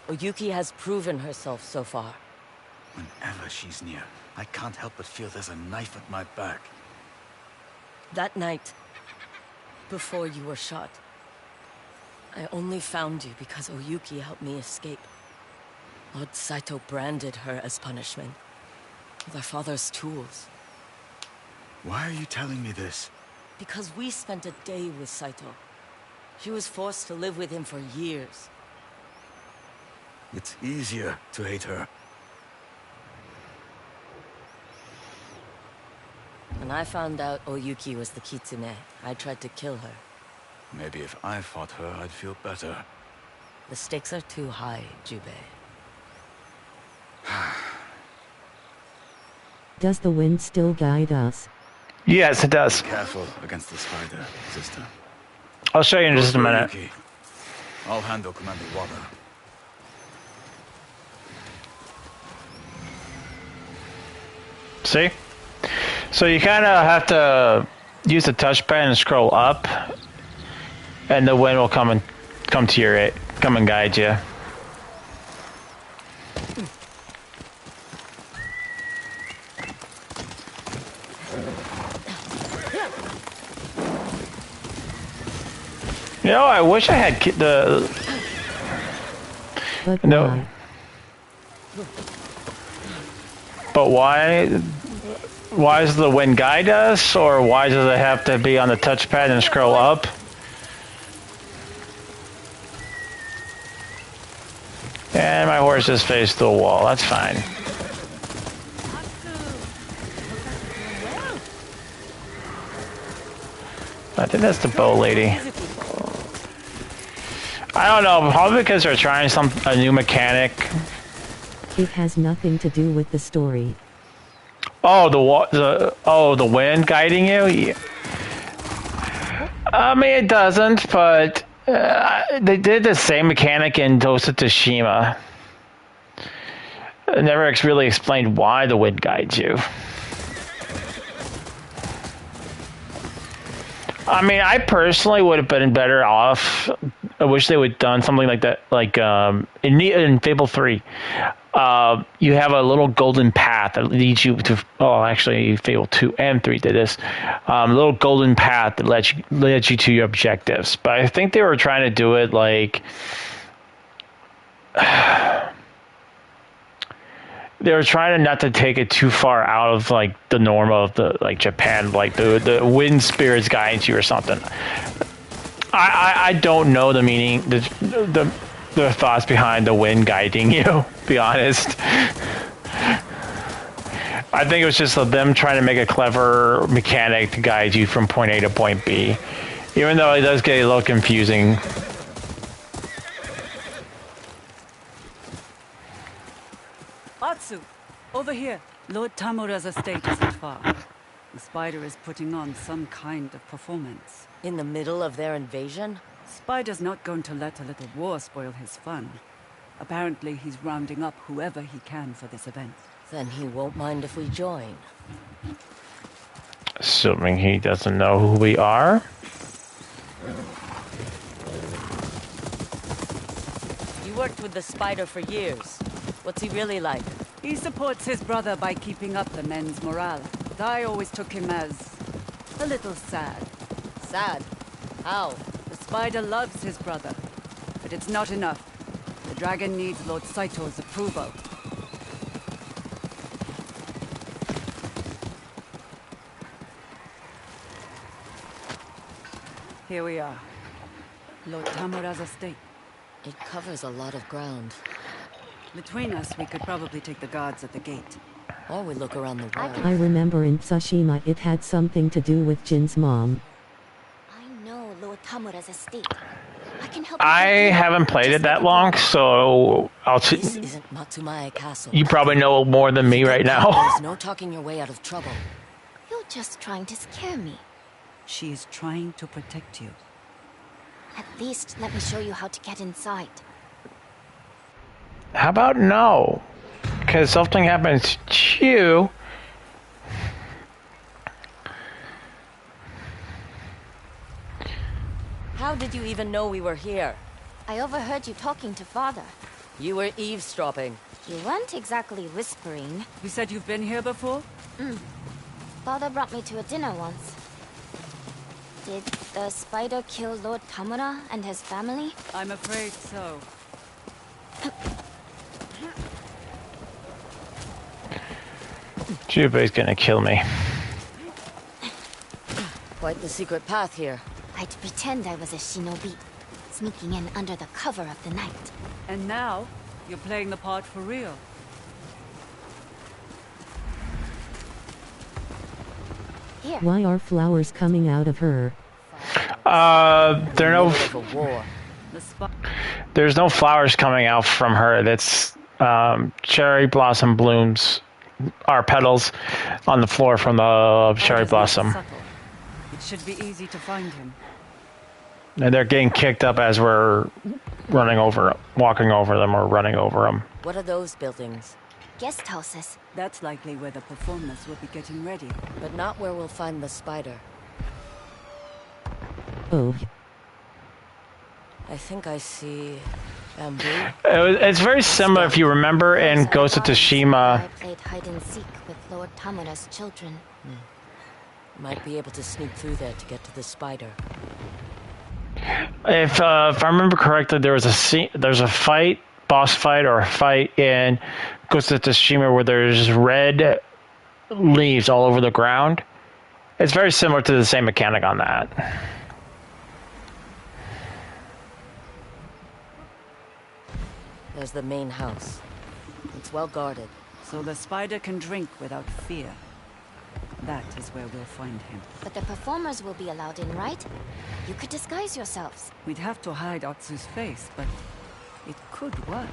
Oyuki has proven herself so far. Whenever she's near, I can't help but feel there's a knife at my back. That night, before you were shot, I only found you because Oyuki helped me escape. Lord Saito branded her as punishment. With our father's tools. Why are you telling me this? Because we spent a day with Saito. She was forced to live with him for years. It's easier to hate her. When I found out Oyuki was the Kitsune, I tried to kill her. Maybe if I fought her, I'd feel better. The stakes are too high, Jubei. Does the wind still guide us? Yes, it does. Careful against the spider, sister. I'll show you in just a minute. Yuki. I'll handle Commander Wada. See? So you kind of have to use the touchpad and scroll up, and the wind will come and guide you. You know, I wish I had But no. why? But why? Why does the wind guide us, or why does it have to be on the touchpad and scroll up? And my horse just faced the wall. That's fine. I think that's the bow lady. I don't know, probably because they're trying a new mechanic. It has nothing to do with the story. Oh, the wind guiding you? Yeah. I mean, it doesn't, but they did the same mechanic in Ghost of Tsushima. It never really explained why the wind guides you. I mean, I personally would have been better off. I wish they would have done something like that, like in Fable 3. You have a little golden path that leads you to. Oh, actually, Fable 2 and 3 did this. A little golden path that led you to your objectives. But I think they were trying to do it like. They were trying not to take it too far out of like the norm of the like Japan, like the wind spirits guiding you or something. I don't know the meaning, the thoughts behind the wind guiding you. To be honest, I think it was just them trying to make a clever mechanic to guide you from point A to point B, even though it does get a little confusing. Atsu, over here. Lord Tamura's estate isn't far. The spider is putting on some kind of performance. In the middle of their invasion? Spider's not going to let a little war spoil his fun. Apparently he's rounding up whoever he can for this event. Then he won't mind if we join. Assuming he doesn't know who we are. You worked with the spider for years. What's he really like? He supports his brother by keeping up the men's morale. But I always took him as a little sad. Sad? How? The spider loves his brother, but it's not enough. The dragon needs Lord Saito's approval. Here we are. Lord Tamura's estate. It covers a lot of ground. Between us, we could probably take the guards at the gate. Or we look around the wall. I remember in Tsushima it had something to do with Jin's mom. I know Lord Tamura's estate. I can help. I haven't played it that long, so I'll. This isn't Matsumae Castle. You probably know more than me right now. There's no talking your way out of trouble. You're just trying to scare me. She is trying to protect you. At least let me show you how to get inside. How about no? Because something happens to you. How did you even know we were here? I overheard you talking to Father. You were eavesdropping. You weren't exactly whispering. You said you've been here before? Father brought me to a dinner once. Did the spider kill Lord Tamura and his family? I'm afraid so. Jubei's gonna kill me. Quite the secret path here. I'd pretend I was a shinobi, sneaking in under the cover of the night. And now, you're playing the part for real. Here. Why are flowers coming out of her? There's no flowers coming out from her. That's cherry blossom blooms are petals on the floor from the cherry blossom. It should be easy to find him. And they're getting kicked up as we're walking over them or running over them. What are those buildings? Guest houses. That's likely where the performers will be getting ready. But not where we'll find the spider. Oh. I think I see bamboo. It's very similar, if you remember, in Ghost of Tsushima. I played hide and seek with Lord Tamura's children. Might be able to sneak through there to get to the spider. If I remember correctly, there's a fight, boss fight, or a fight in Ghost of Tsushima where there's red leaves all over the ground. It's very similar to the same mechanic on that. There's the main house. It's well guarded. So the spider can drink without fear. That is where we'll find him. But the performers will be allowed in, right? You could disguise yourselves. We'd have to hide Atsu's face, but it could work.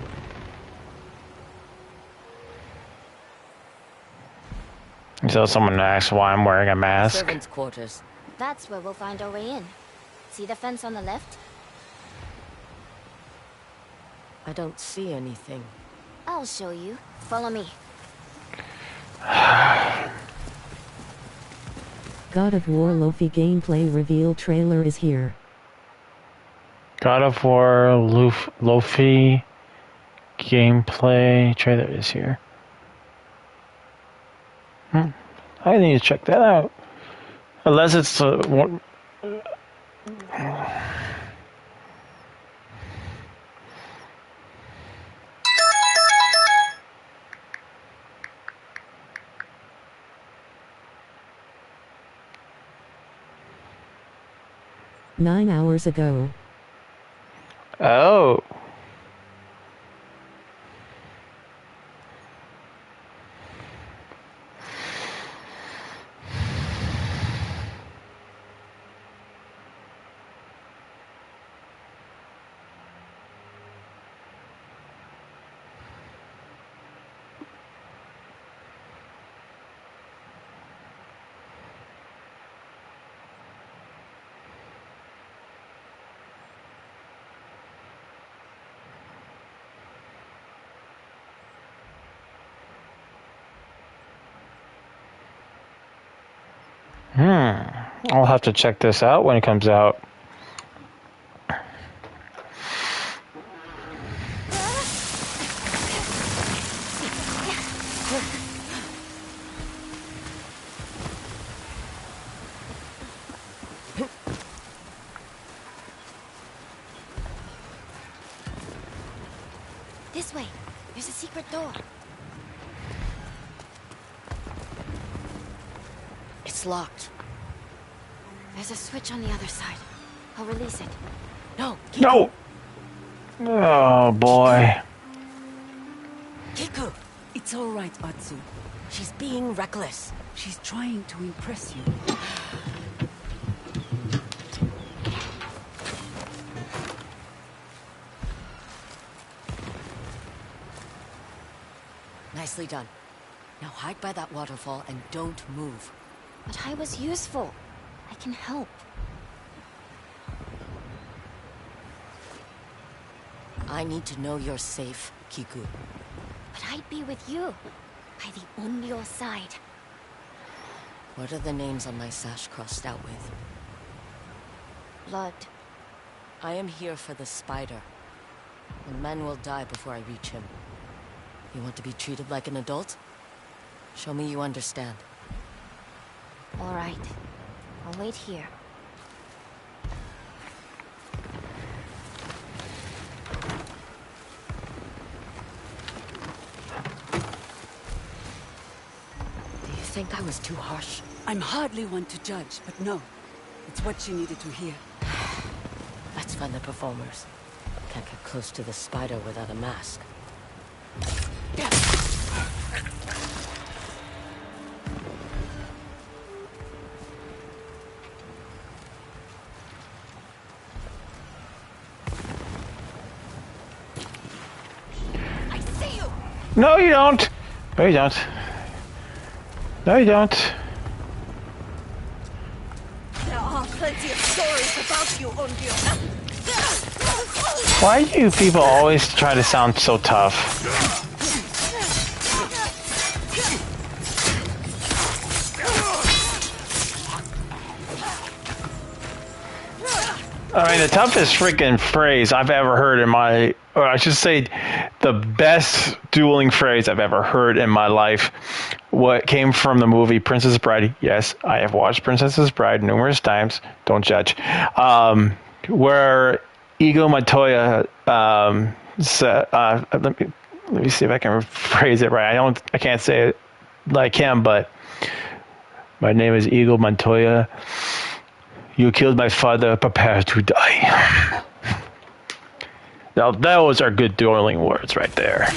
So someone asks why I'm wearing a mask. Servants' quarters. That's where we'll find our way in. See the fence on the left? I don't see anything. I'll show you. Follow me. God of War Luffy gameplay reveal trailer is here. God of War Luffy gameplay trailer is here. I need to check that out. Unless it's one. 9 hours ago. Oh. I'll have to check this out when it comes out. This way. There's a secret door. It's locked. There's a switch on the other side. I'll release it. No! No! Oh, boy. Kiku! It's all right, Atsu. She's being reckless. She's trying to impress you. Nicely done. Now hide by that waterfall and don't move. But I was useful. I can help. I need to know you're safe, Kiku. But I'd be with you. By the Onryo side. What are the names on my sash crossed out with? Blood. I am here for the spider. The men will die before I reach him. You want to be treated like an adult? Show me you understand. All right. I'll wait here. think I was too harsh? I'm hardly one to judge, but no. It's what she needed to hear. Let's find the performers. Can't get close to the spider without a mask. I see you! No, you don't. No, you don't. No, you don't. There are plenty of stories about you, Onryo. Why do you people always try to sound so tough? I mean, the toughest freaking phrase I've ever heard in my, or I should say, the best dueling phrase I've ever heard in my life, what came from the movie Princess Bride. Yes, I have watched Princess Bride numerous times. Don't judge. Where Ego Montoya said, let me see if I can phrase it right. I can't say it like him, but my name is Ego Montoya. You killed my father, prepare to die. Now those are good dueling words right there.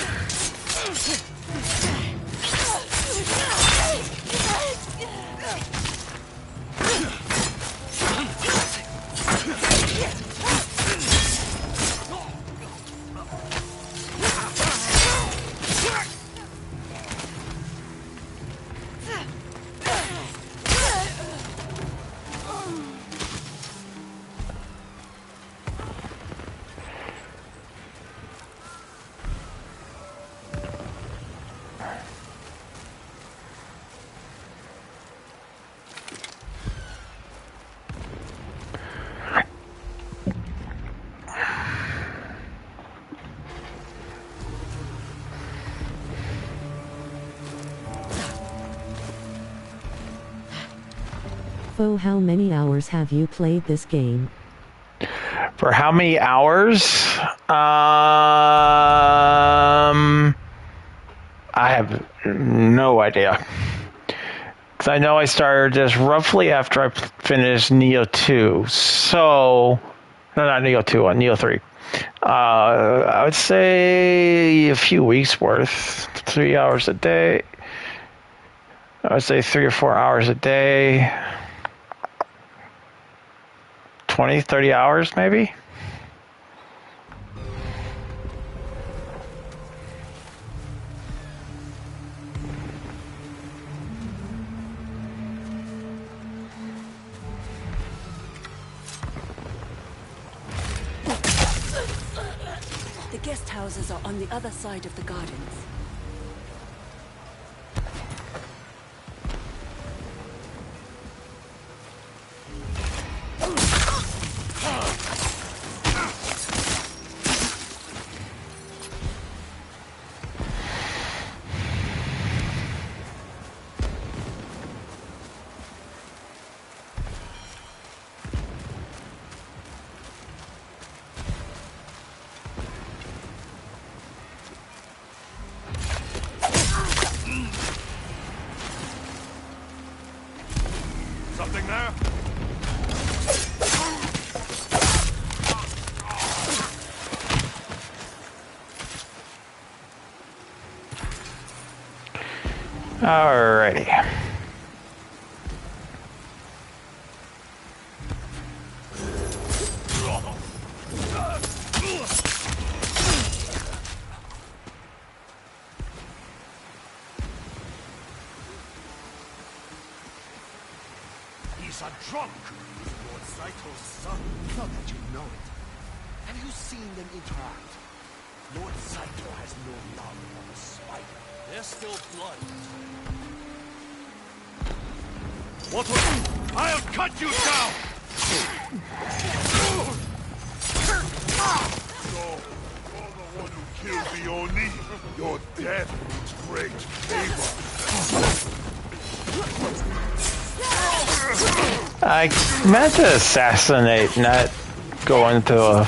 For how many hours have you played this game? For how many hours? I have no idea. Because I know I started this roughly after I finished Neo 2. So, no, not Neo 2, Neo 3. I would say a few weeks worth. 3 hours a day. I would say 3 or 4 hours a day. 20, 30 hours maybe? The guest houses are on the other side of the gardens. Something there? Alrighty. He's a drunk! Lord Saito's son. Not that you know it. Have you seen them interact? Lord Saito has no love for the spider. There's still blood. What was... I'll cut you down! So, you're the one who killed the Oni. Your death means great favor. I meant to assassinate, not go into a...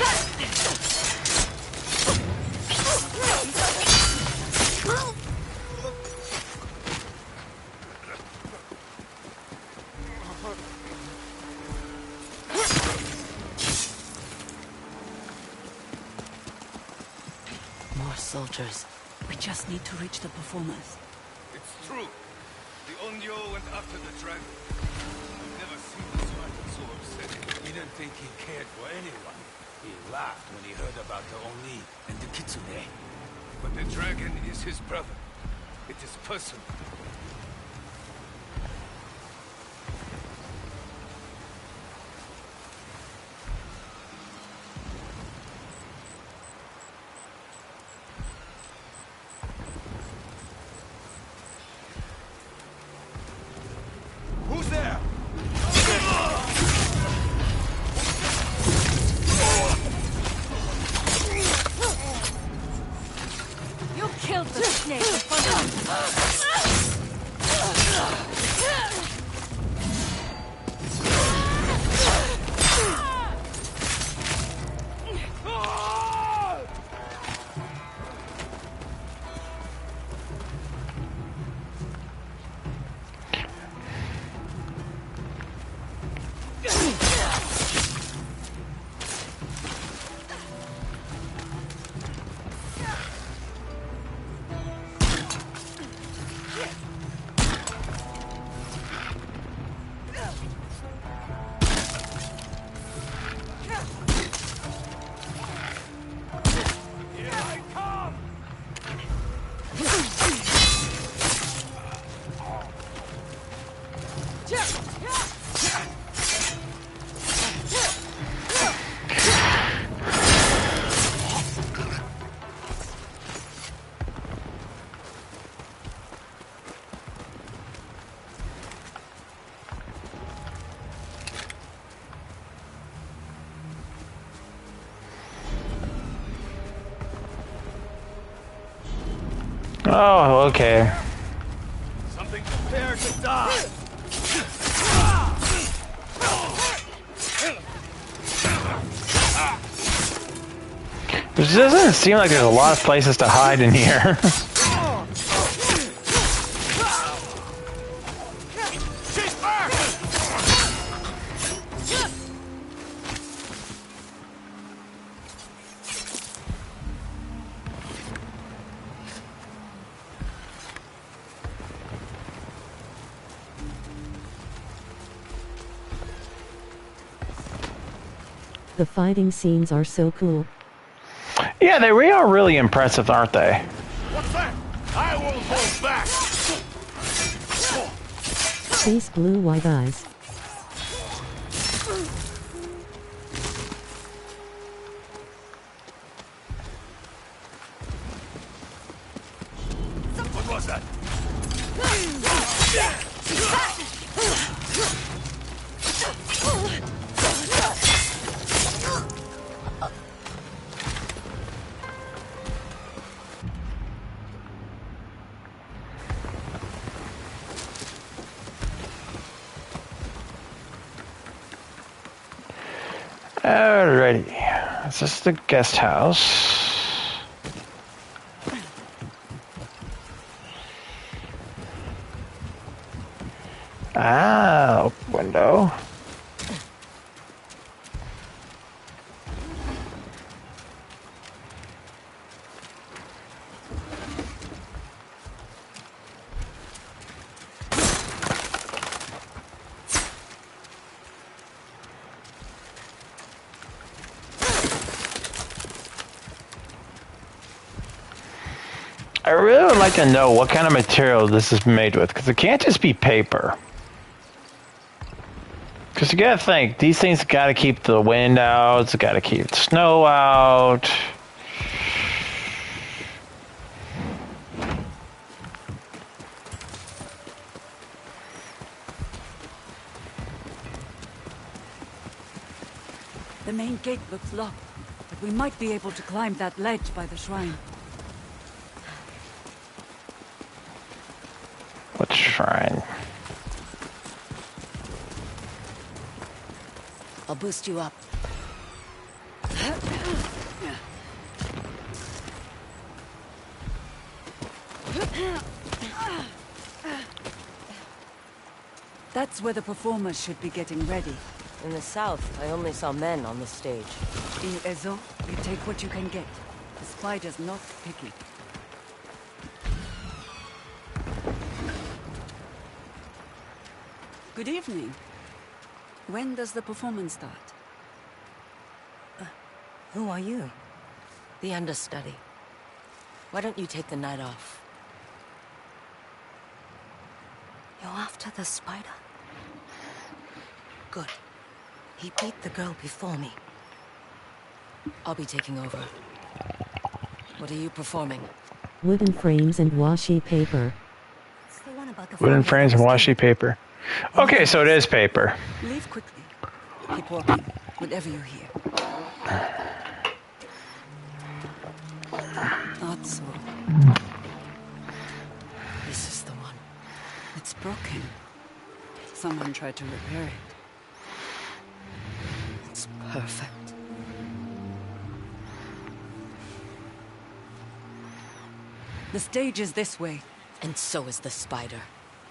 soldiers. We just need to reach the performers. It's true. The Onryo went after the dragon. I've never seen the dragon so upset. He didn't think he cared for anyone. He laughed when he heard about the Oni and the Kitsune. But the dragon is his brother. It is personal. Who's there? You killed the snake in front of us. Oh, okay. Something prepared to die. It doesn't seem like there's a lot of places to hide in here. The fighting scenes are so cool. Yeah, they really are really impressive, aren't they? What's that? I won't hold back. Face blue white eyes. What was that? Alrighty. Is this the guest house? Ah, window. I really would like to know what kind of material this is made with, because it can't just be paper. Because you gotta think, these things gotta keep the wind out, it's gotta keep the snow out. The main gate looks locked, but we might be able to climb that ledge by the shrine. What shrine? I'll boost you up. That's where the performers should be getting ready. In the south, I only saw men on the stage. In Ezo, you take what you can get. The spider's not picky. Good evening. When does the performance start? Who are you? The understudy. Why don't you take the night off? You're after the spider? Good. He beat the girl before me. I'll be taking over. What are you performing? Wooden frames and washi paper. It's the one about the Wooden frames and washi paper. Okay, so it is paper. Leave quickly. Keep walking, whatever you hear. Atsu. This is the one. It's broken. Someone tried to repair it. It's perfect. The stage is this way. And so is the spider.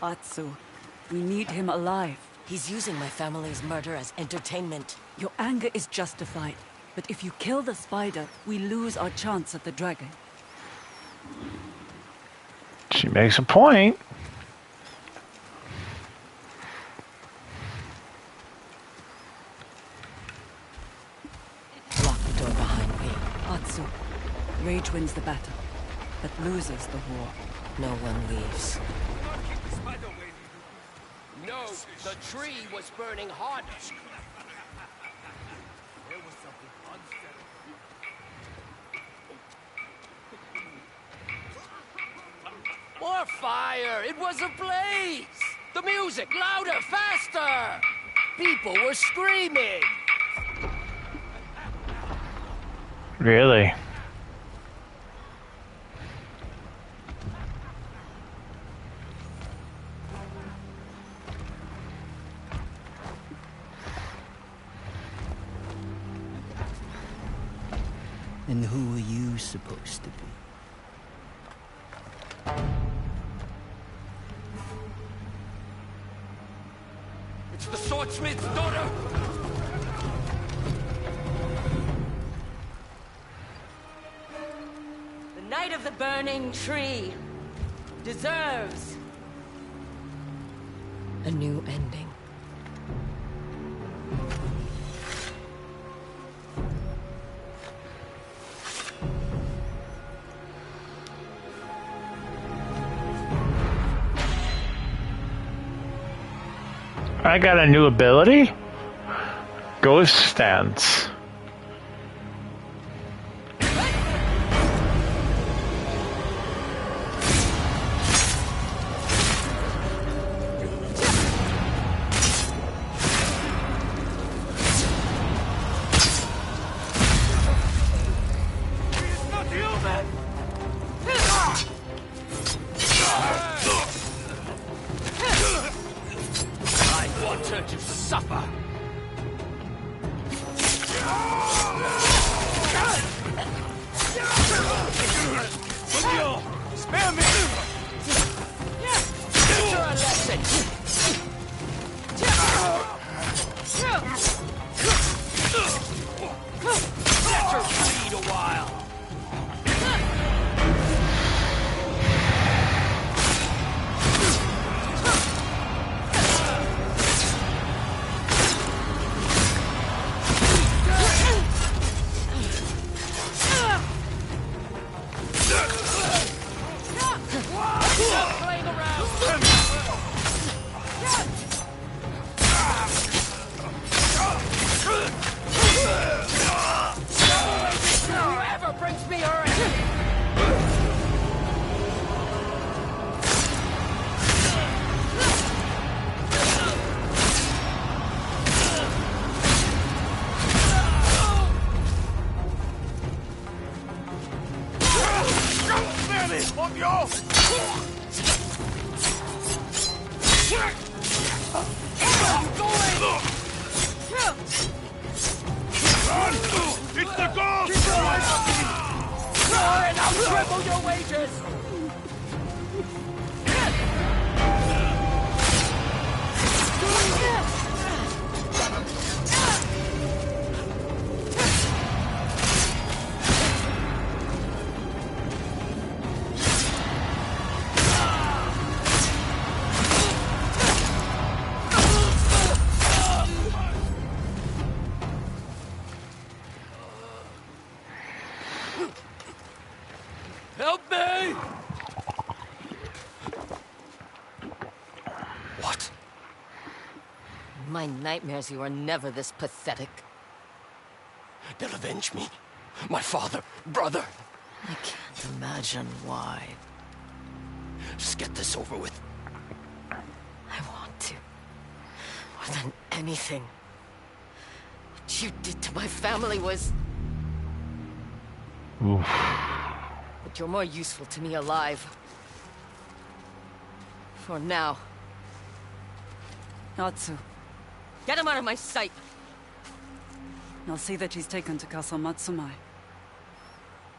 Atsu, we need him alive. He's using my family's murder as entertainment. Your anger is justified. But if you kill the spider, we lose our chance at the dragon. She makes a point. Lock the door behind me. Atsu, rage wins the battle, but loses the war. No one leaves. No, the tree was burning harder. There was something unsettling. More fire! It was a blaze! The music, louder, faster! People were screaming! Really? And who are you supposed to be? It's the swordsmith's daughter! The Knight of the Burning Tree deserves a new ending. I got a new ability? Ghost Stance. I want her to suffer! Spare me! Teach her a lesson! Let her bleed a while! Stop playing around! Whoever brings me her enemy! Spare me! On your... Run! It's the ghost! Roar and I'll triple your wages! In nightmares, you were never this pathetic. They'll avenge me. My father, brother. I can't imagine why. Just get this over with. I want to. More than anything. What you did to my family was... Oof. But you're more useful to me alive. For now. Natsu, Get him out of my sight! I'll see that he's taken to Castle Matsumai.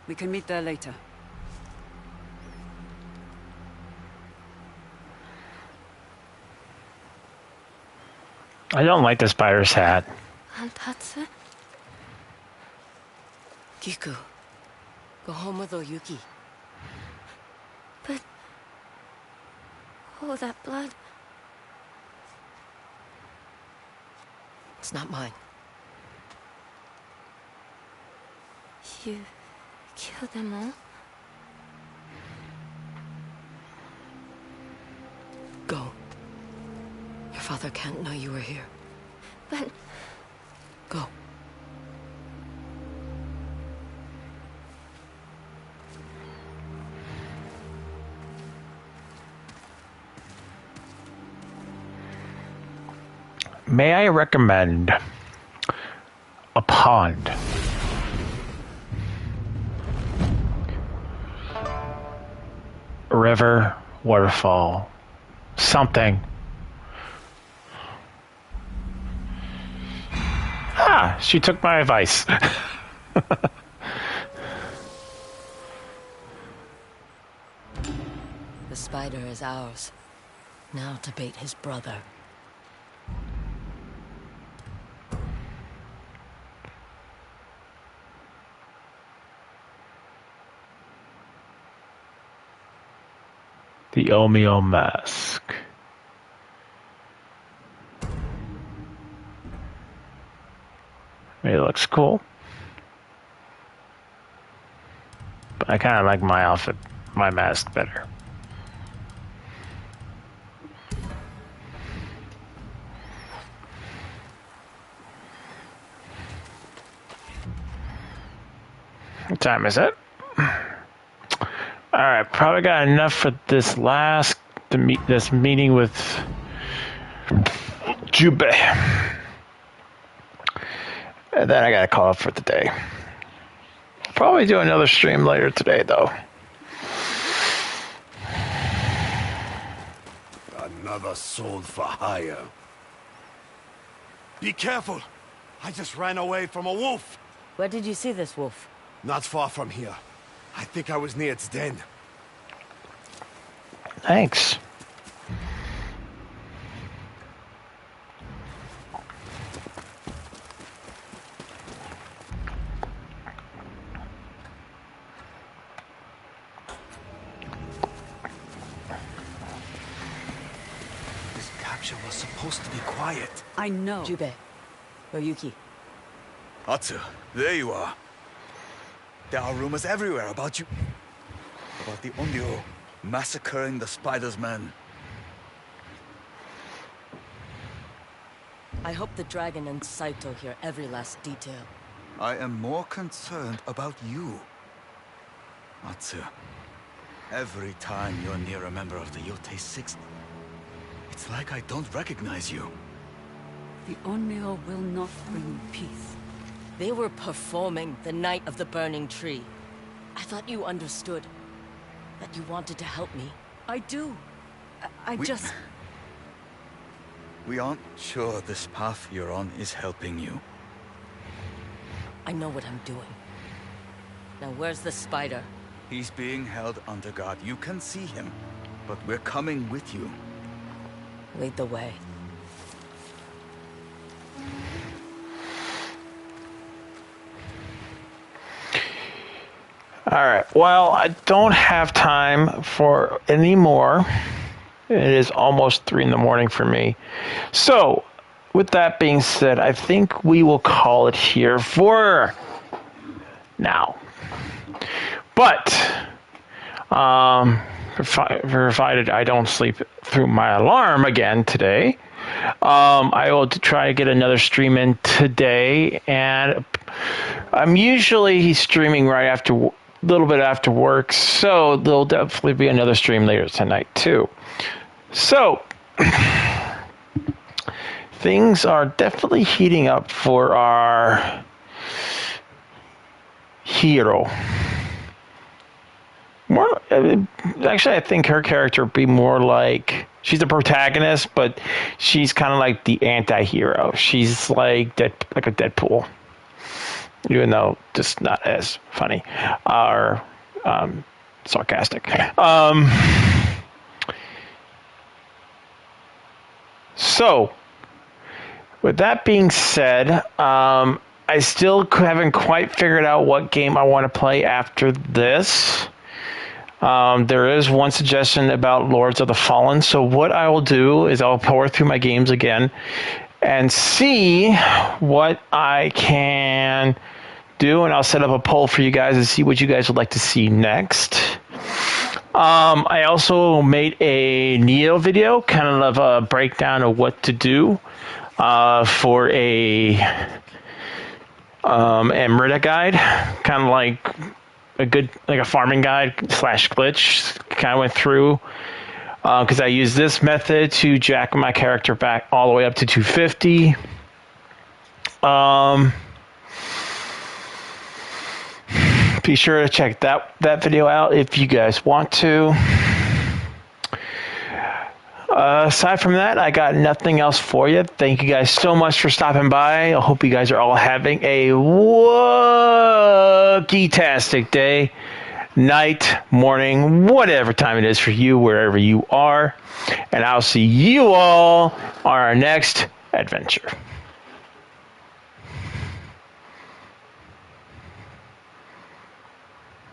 We can meet there later. I don't like the spider's hat. Hantatsu? Kiku, go home with Oyuki. But... oh, that blood... It's not mine. You... killed them all? Go. Your father can't know you were here. But... Go. May I recommend a pond? A river, waterfall, something. Ah, she took my advice. The spider is ours. Now to bait his brother. The Omeo mask. It looks cool. But I kind of like my outfit, my mask better. What time is it? Alright, probably got enough for this this meeting with Jubei. And then I gotta call it for the day. Probably do another stream later today, though. Another sold for hire. Be careful! I just ran away from a wolf! Where did you see this wolf? Not far from here. I think I was near its den. Thanks. This capture was supposed to be quiet. I know. Jubei. Oyuki. Atsu, there you are. There are rumors everywhere about you. About the Onryo massacring the Spider's men. I hope the dragon and Saito hear every last detail. I am more concerned about you. Atsu, every time you're near a member of the Yoti 6, it's like I don't recognize you. The Onryo will not bring peace. They were performing the Night of the Burning Tree. I thought you understood. That you wanted to help me. I do. I We- just... We aren't sure this path you're on is helping you. I know what I'm doing. Now where's the spider? He's being held under guard. You can see him, but we're coming with you. Lead the way. Alright, well, I don't have time for any more. It is almost 3 in the morning for me. So, with that being said, I think we will call it here for now. But, provided I don't sleep through my alarm again today, I will try to get another stream in today, and I'm usually streaming right after, a little bit after work, so there'll definitely be another stream later tonight too. So things are definitely heating up for our hero. More, actually, I think her character would be more like, she's the protagonist, but she's kind of like the anti-hero. She's like like a Deadpool, even though just not as funny or sarcastic. So, with that being said, I still haven't quite figured out what game I want to play after this. There is one suggestion about Lords of the Fallen, so what I will do is I'll pour through my games again and see what I can do, and I'll set up a poll for you guys and see what you guys would like to see next. I also made a Neo video, kind of a breakdown of what to do for a Amrita guide, kind of like a farming guide / glitch. Kind of went through because I used this method to jack my character back all the way up to 250. Be sure to check that video out if you guys want to. Aside from that, I got nothing else for you. Thank you guys so much for stopping by. I hope you guys are all having a Wookiee-tastic day, night, morning, whatever time it is for you, wherever you are. And I'll see you all on our next adventure.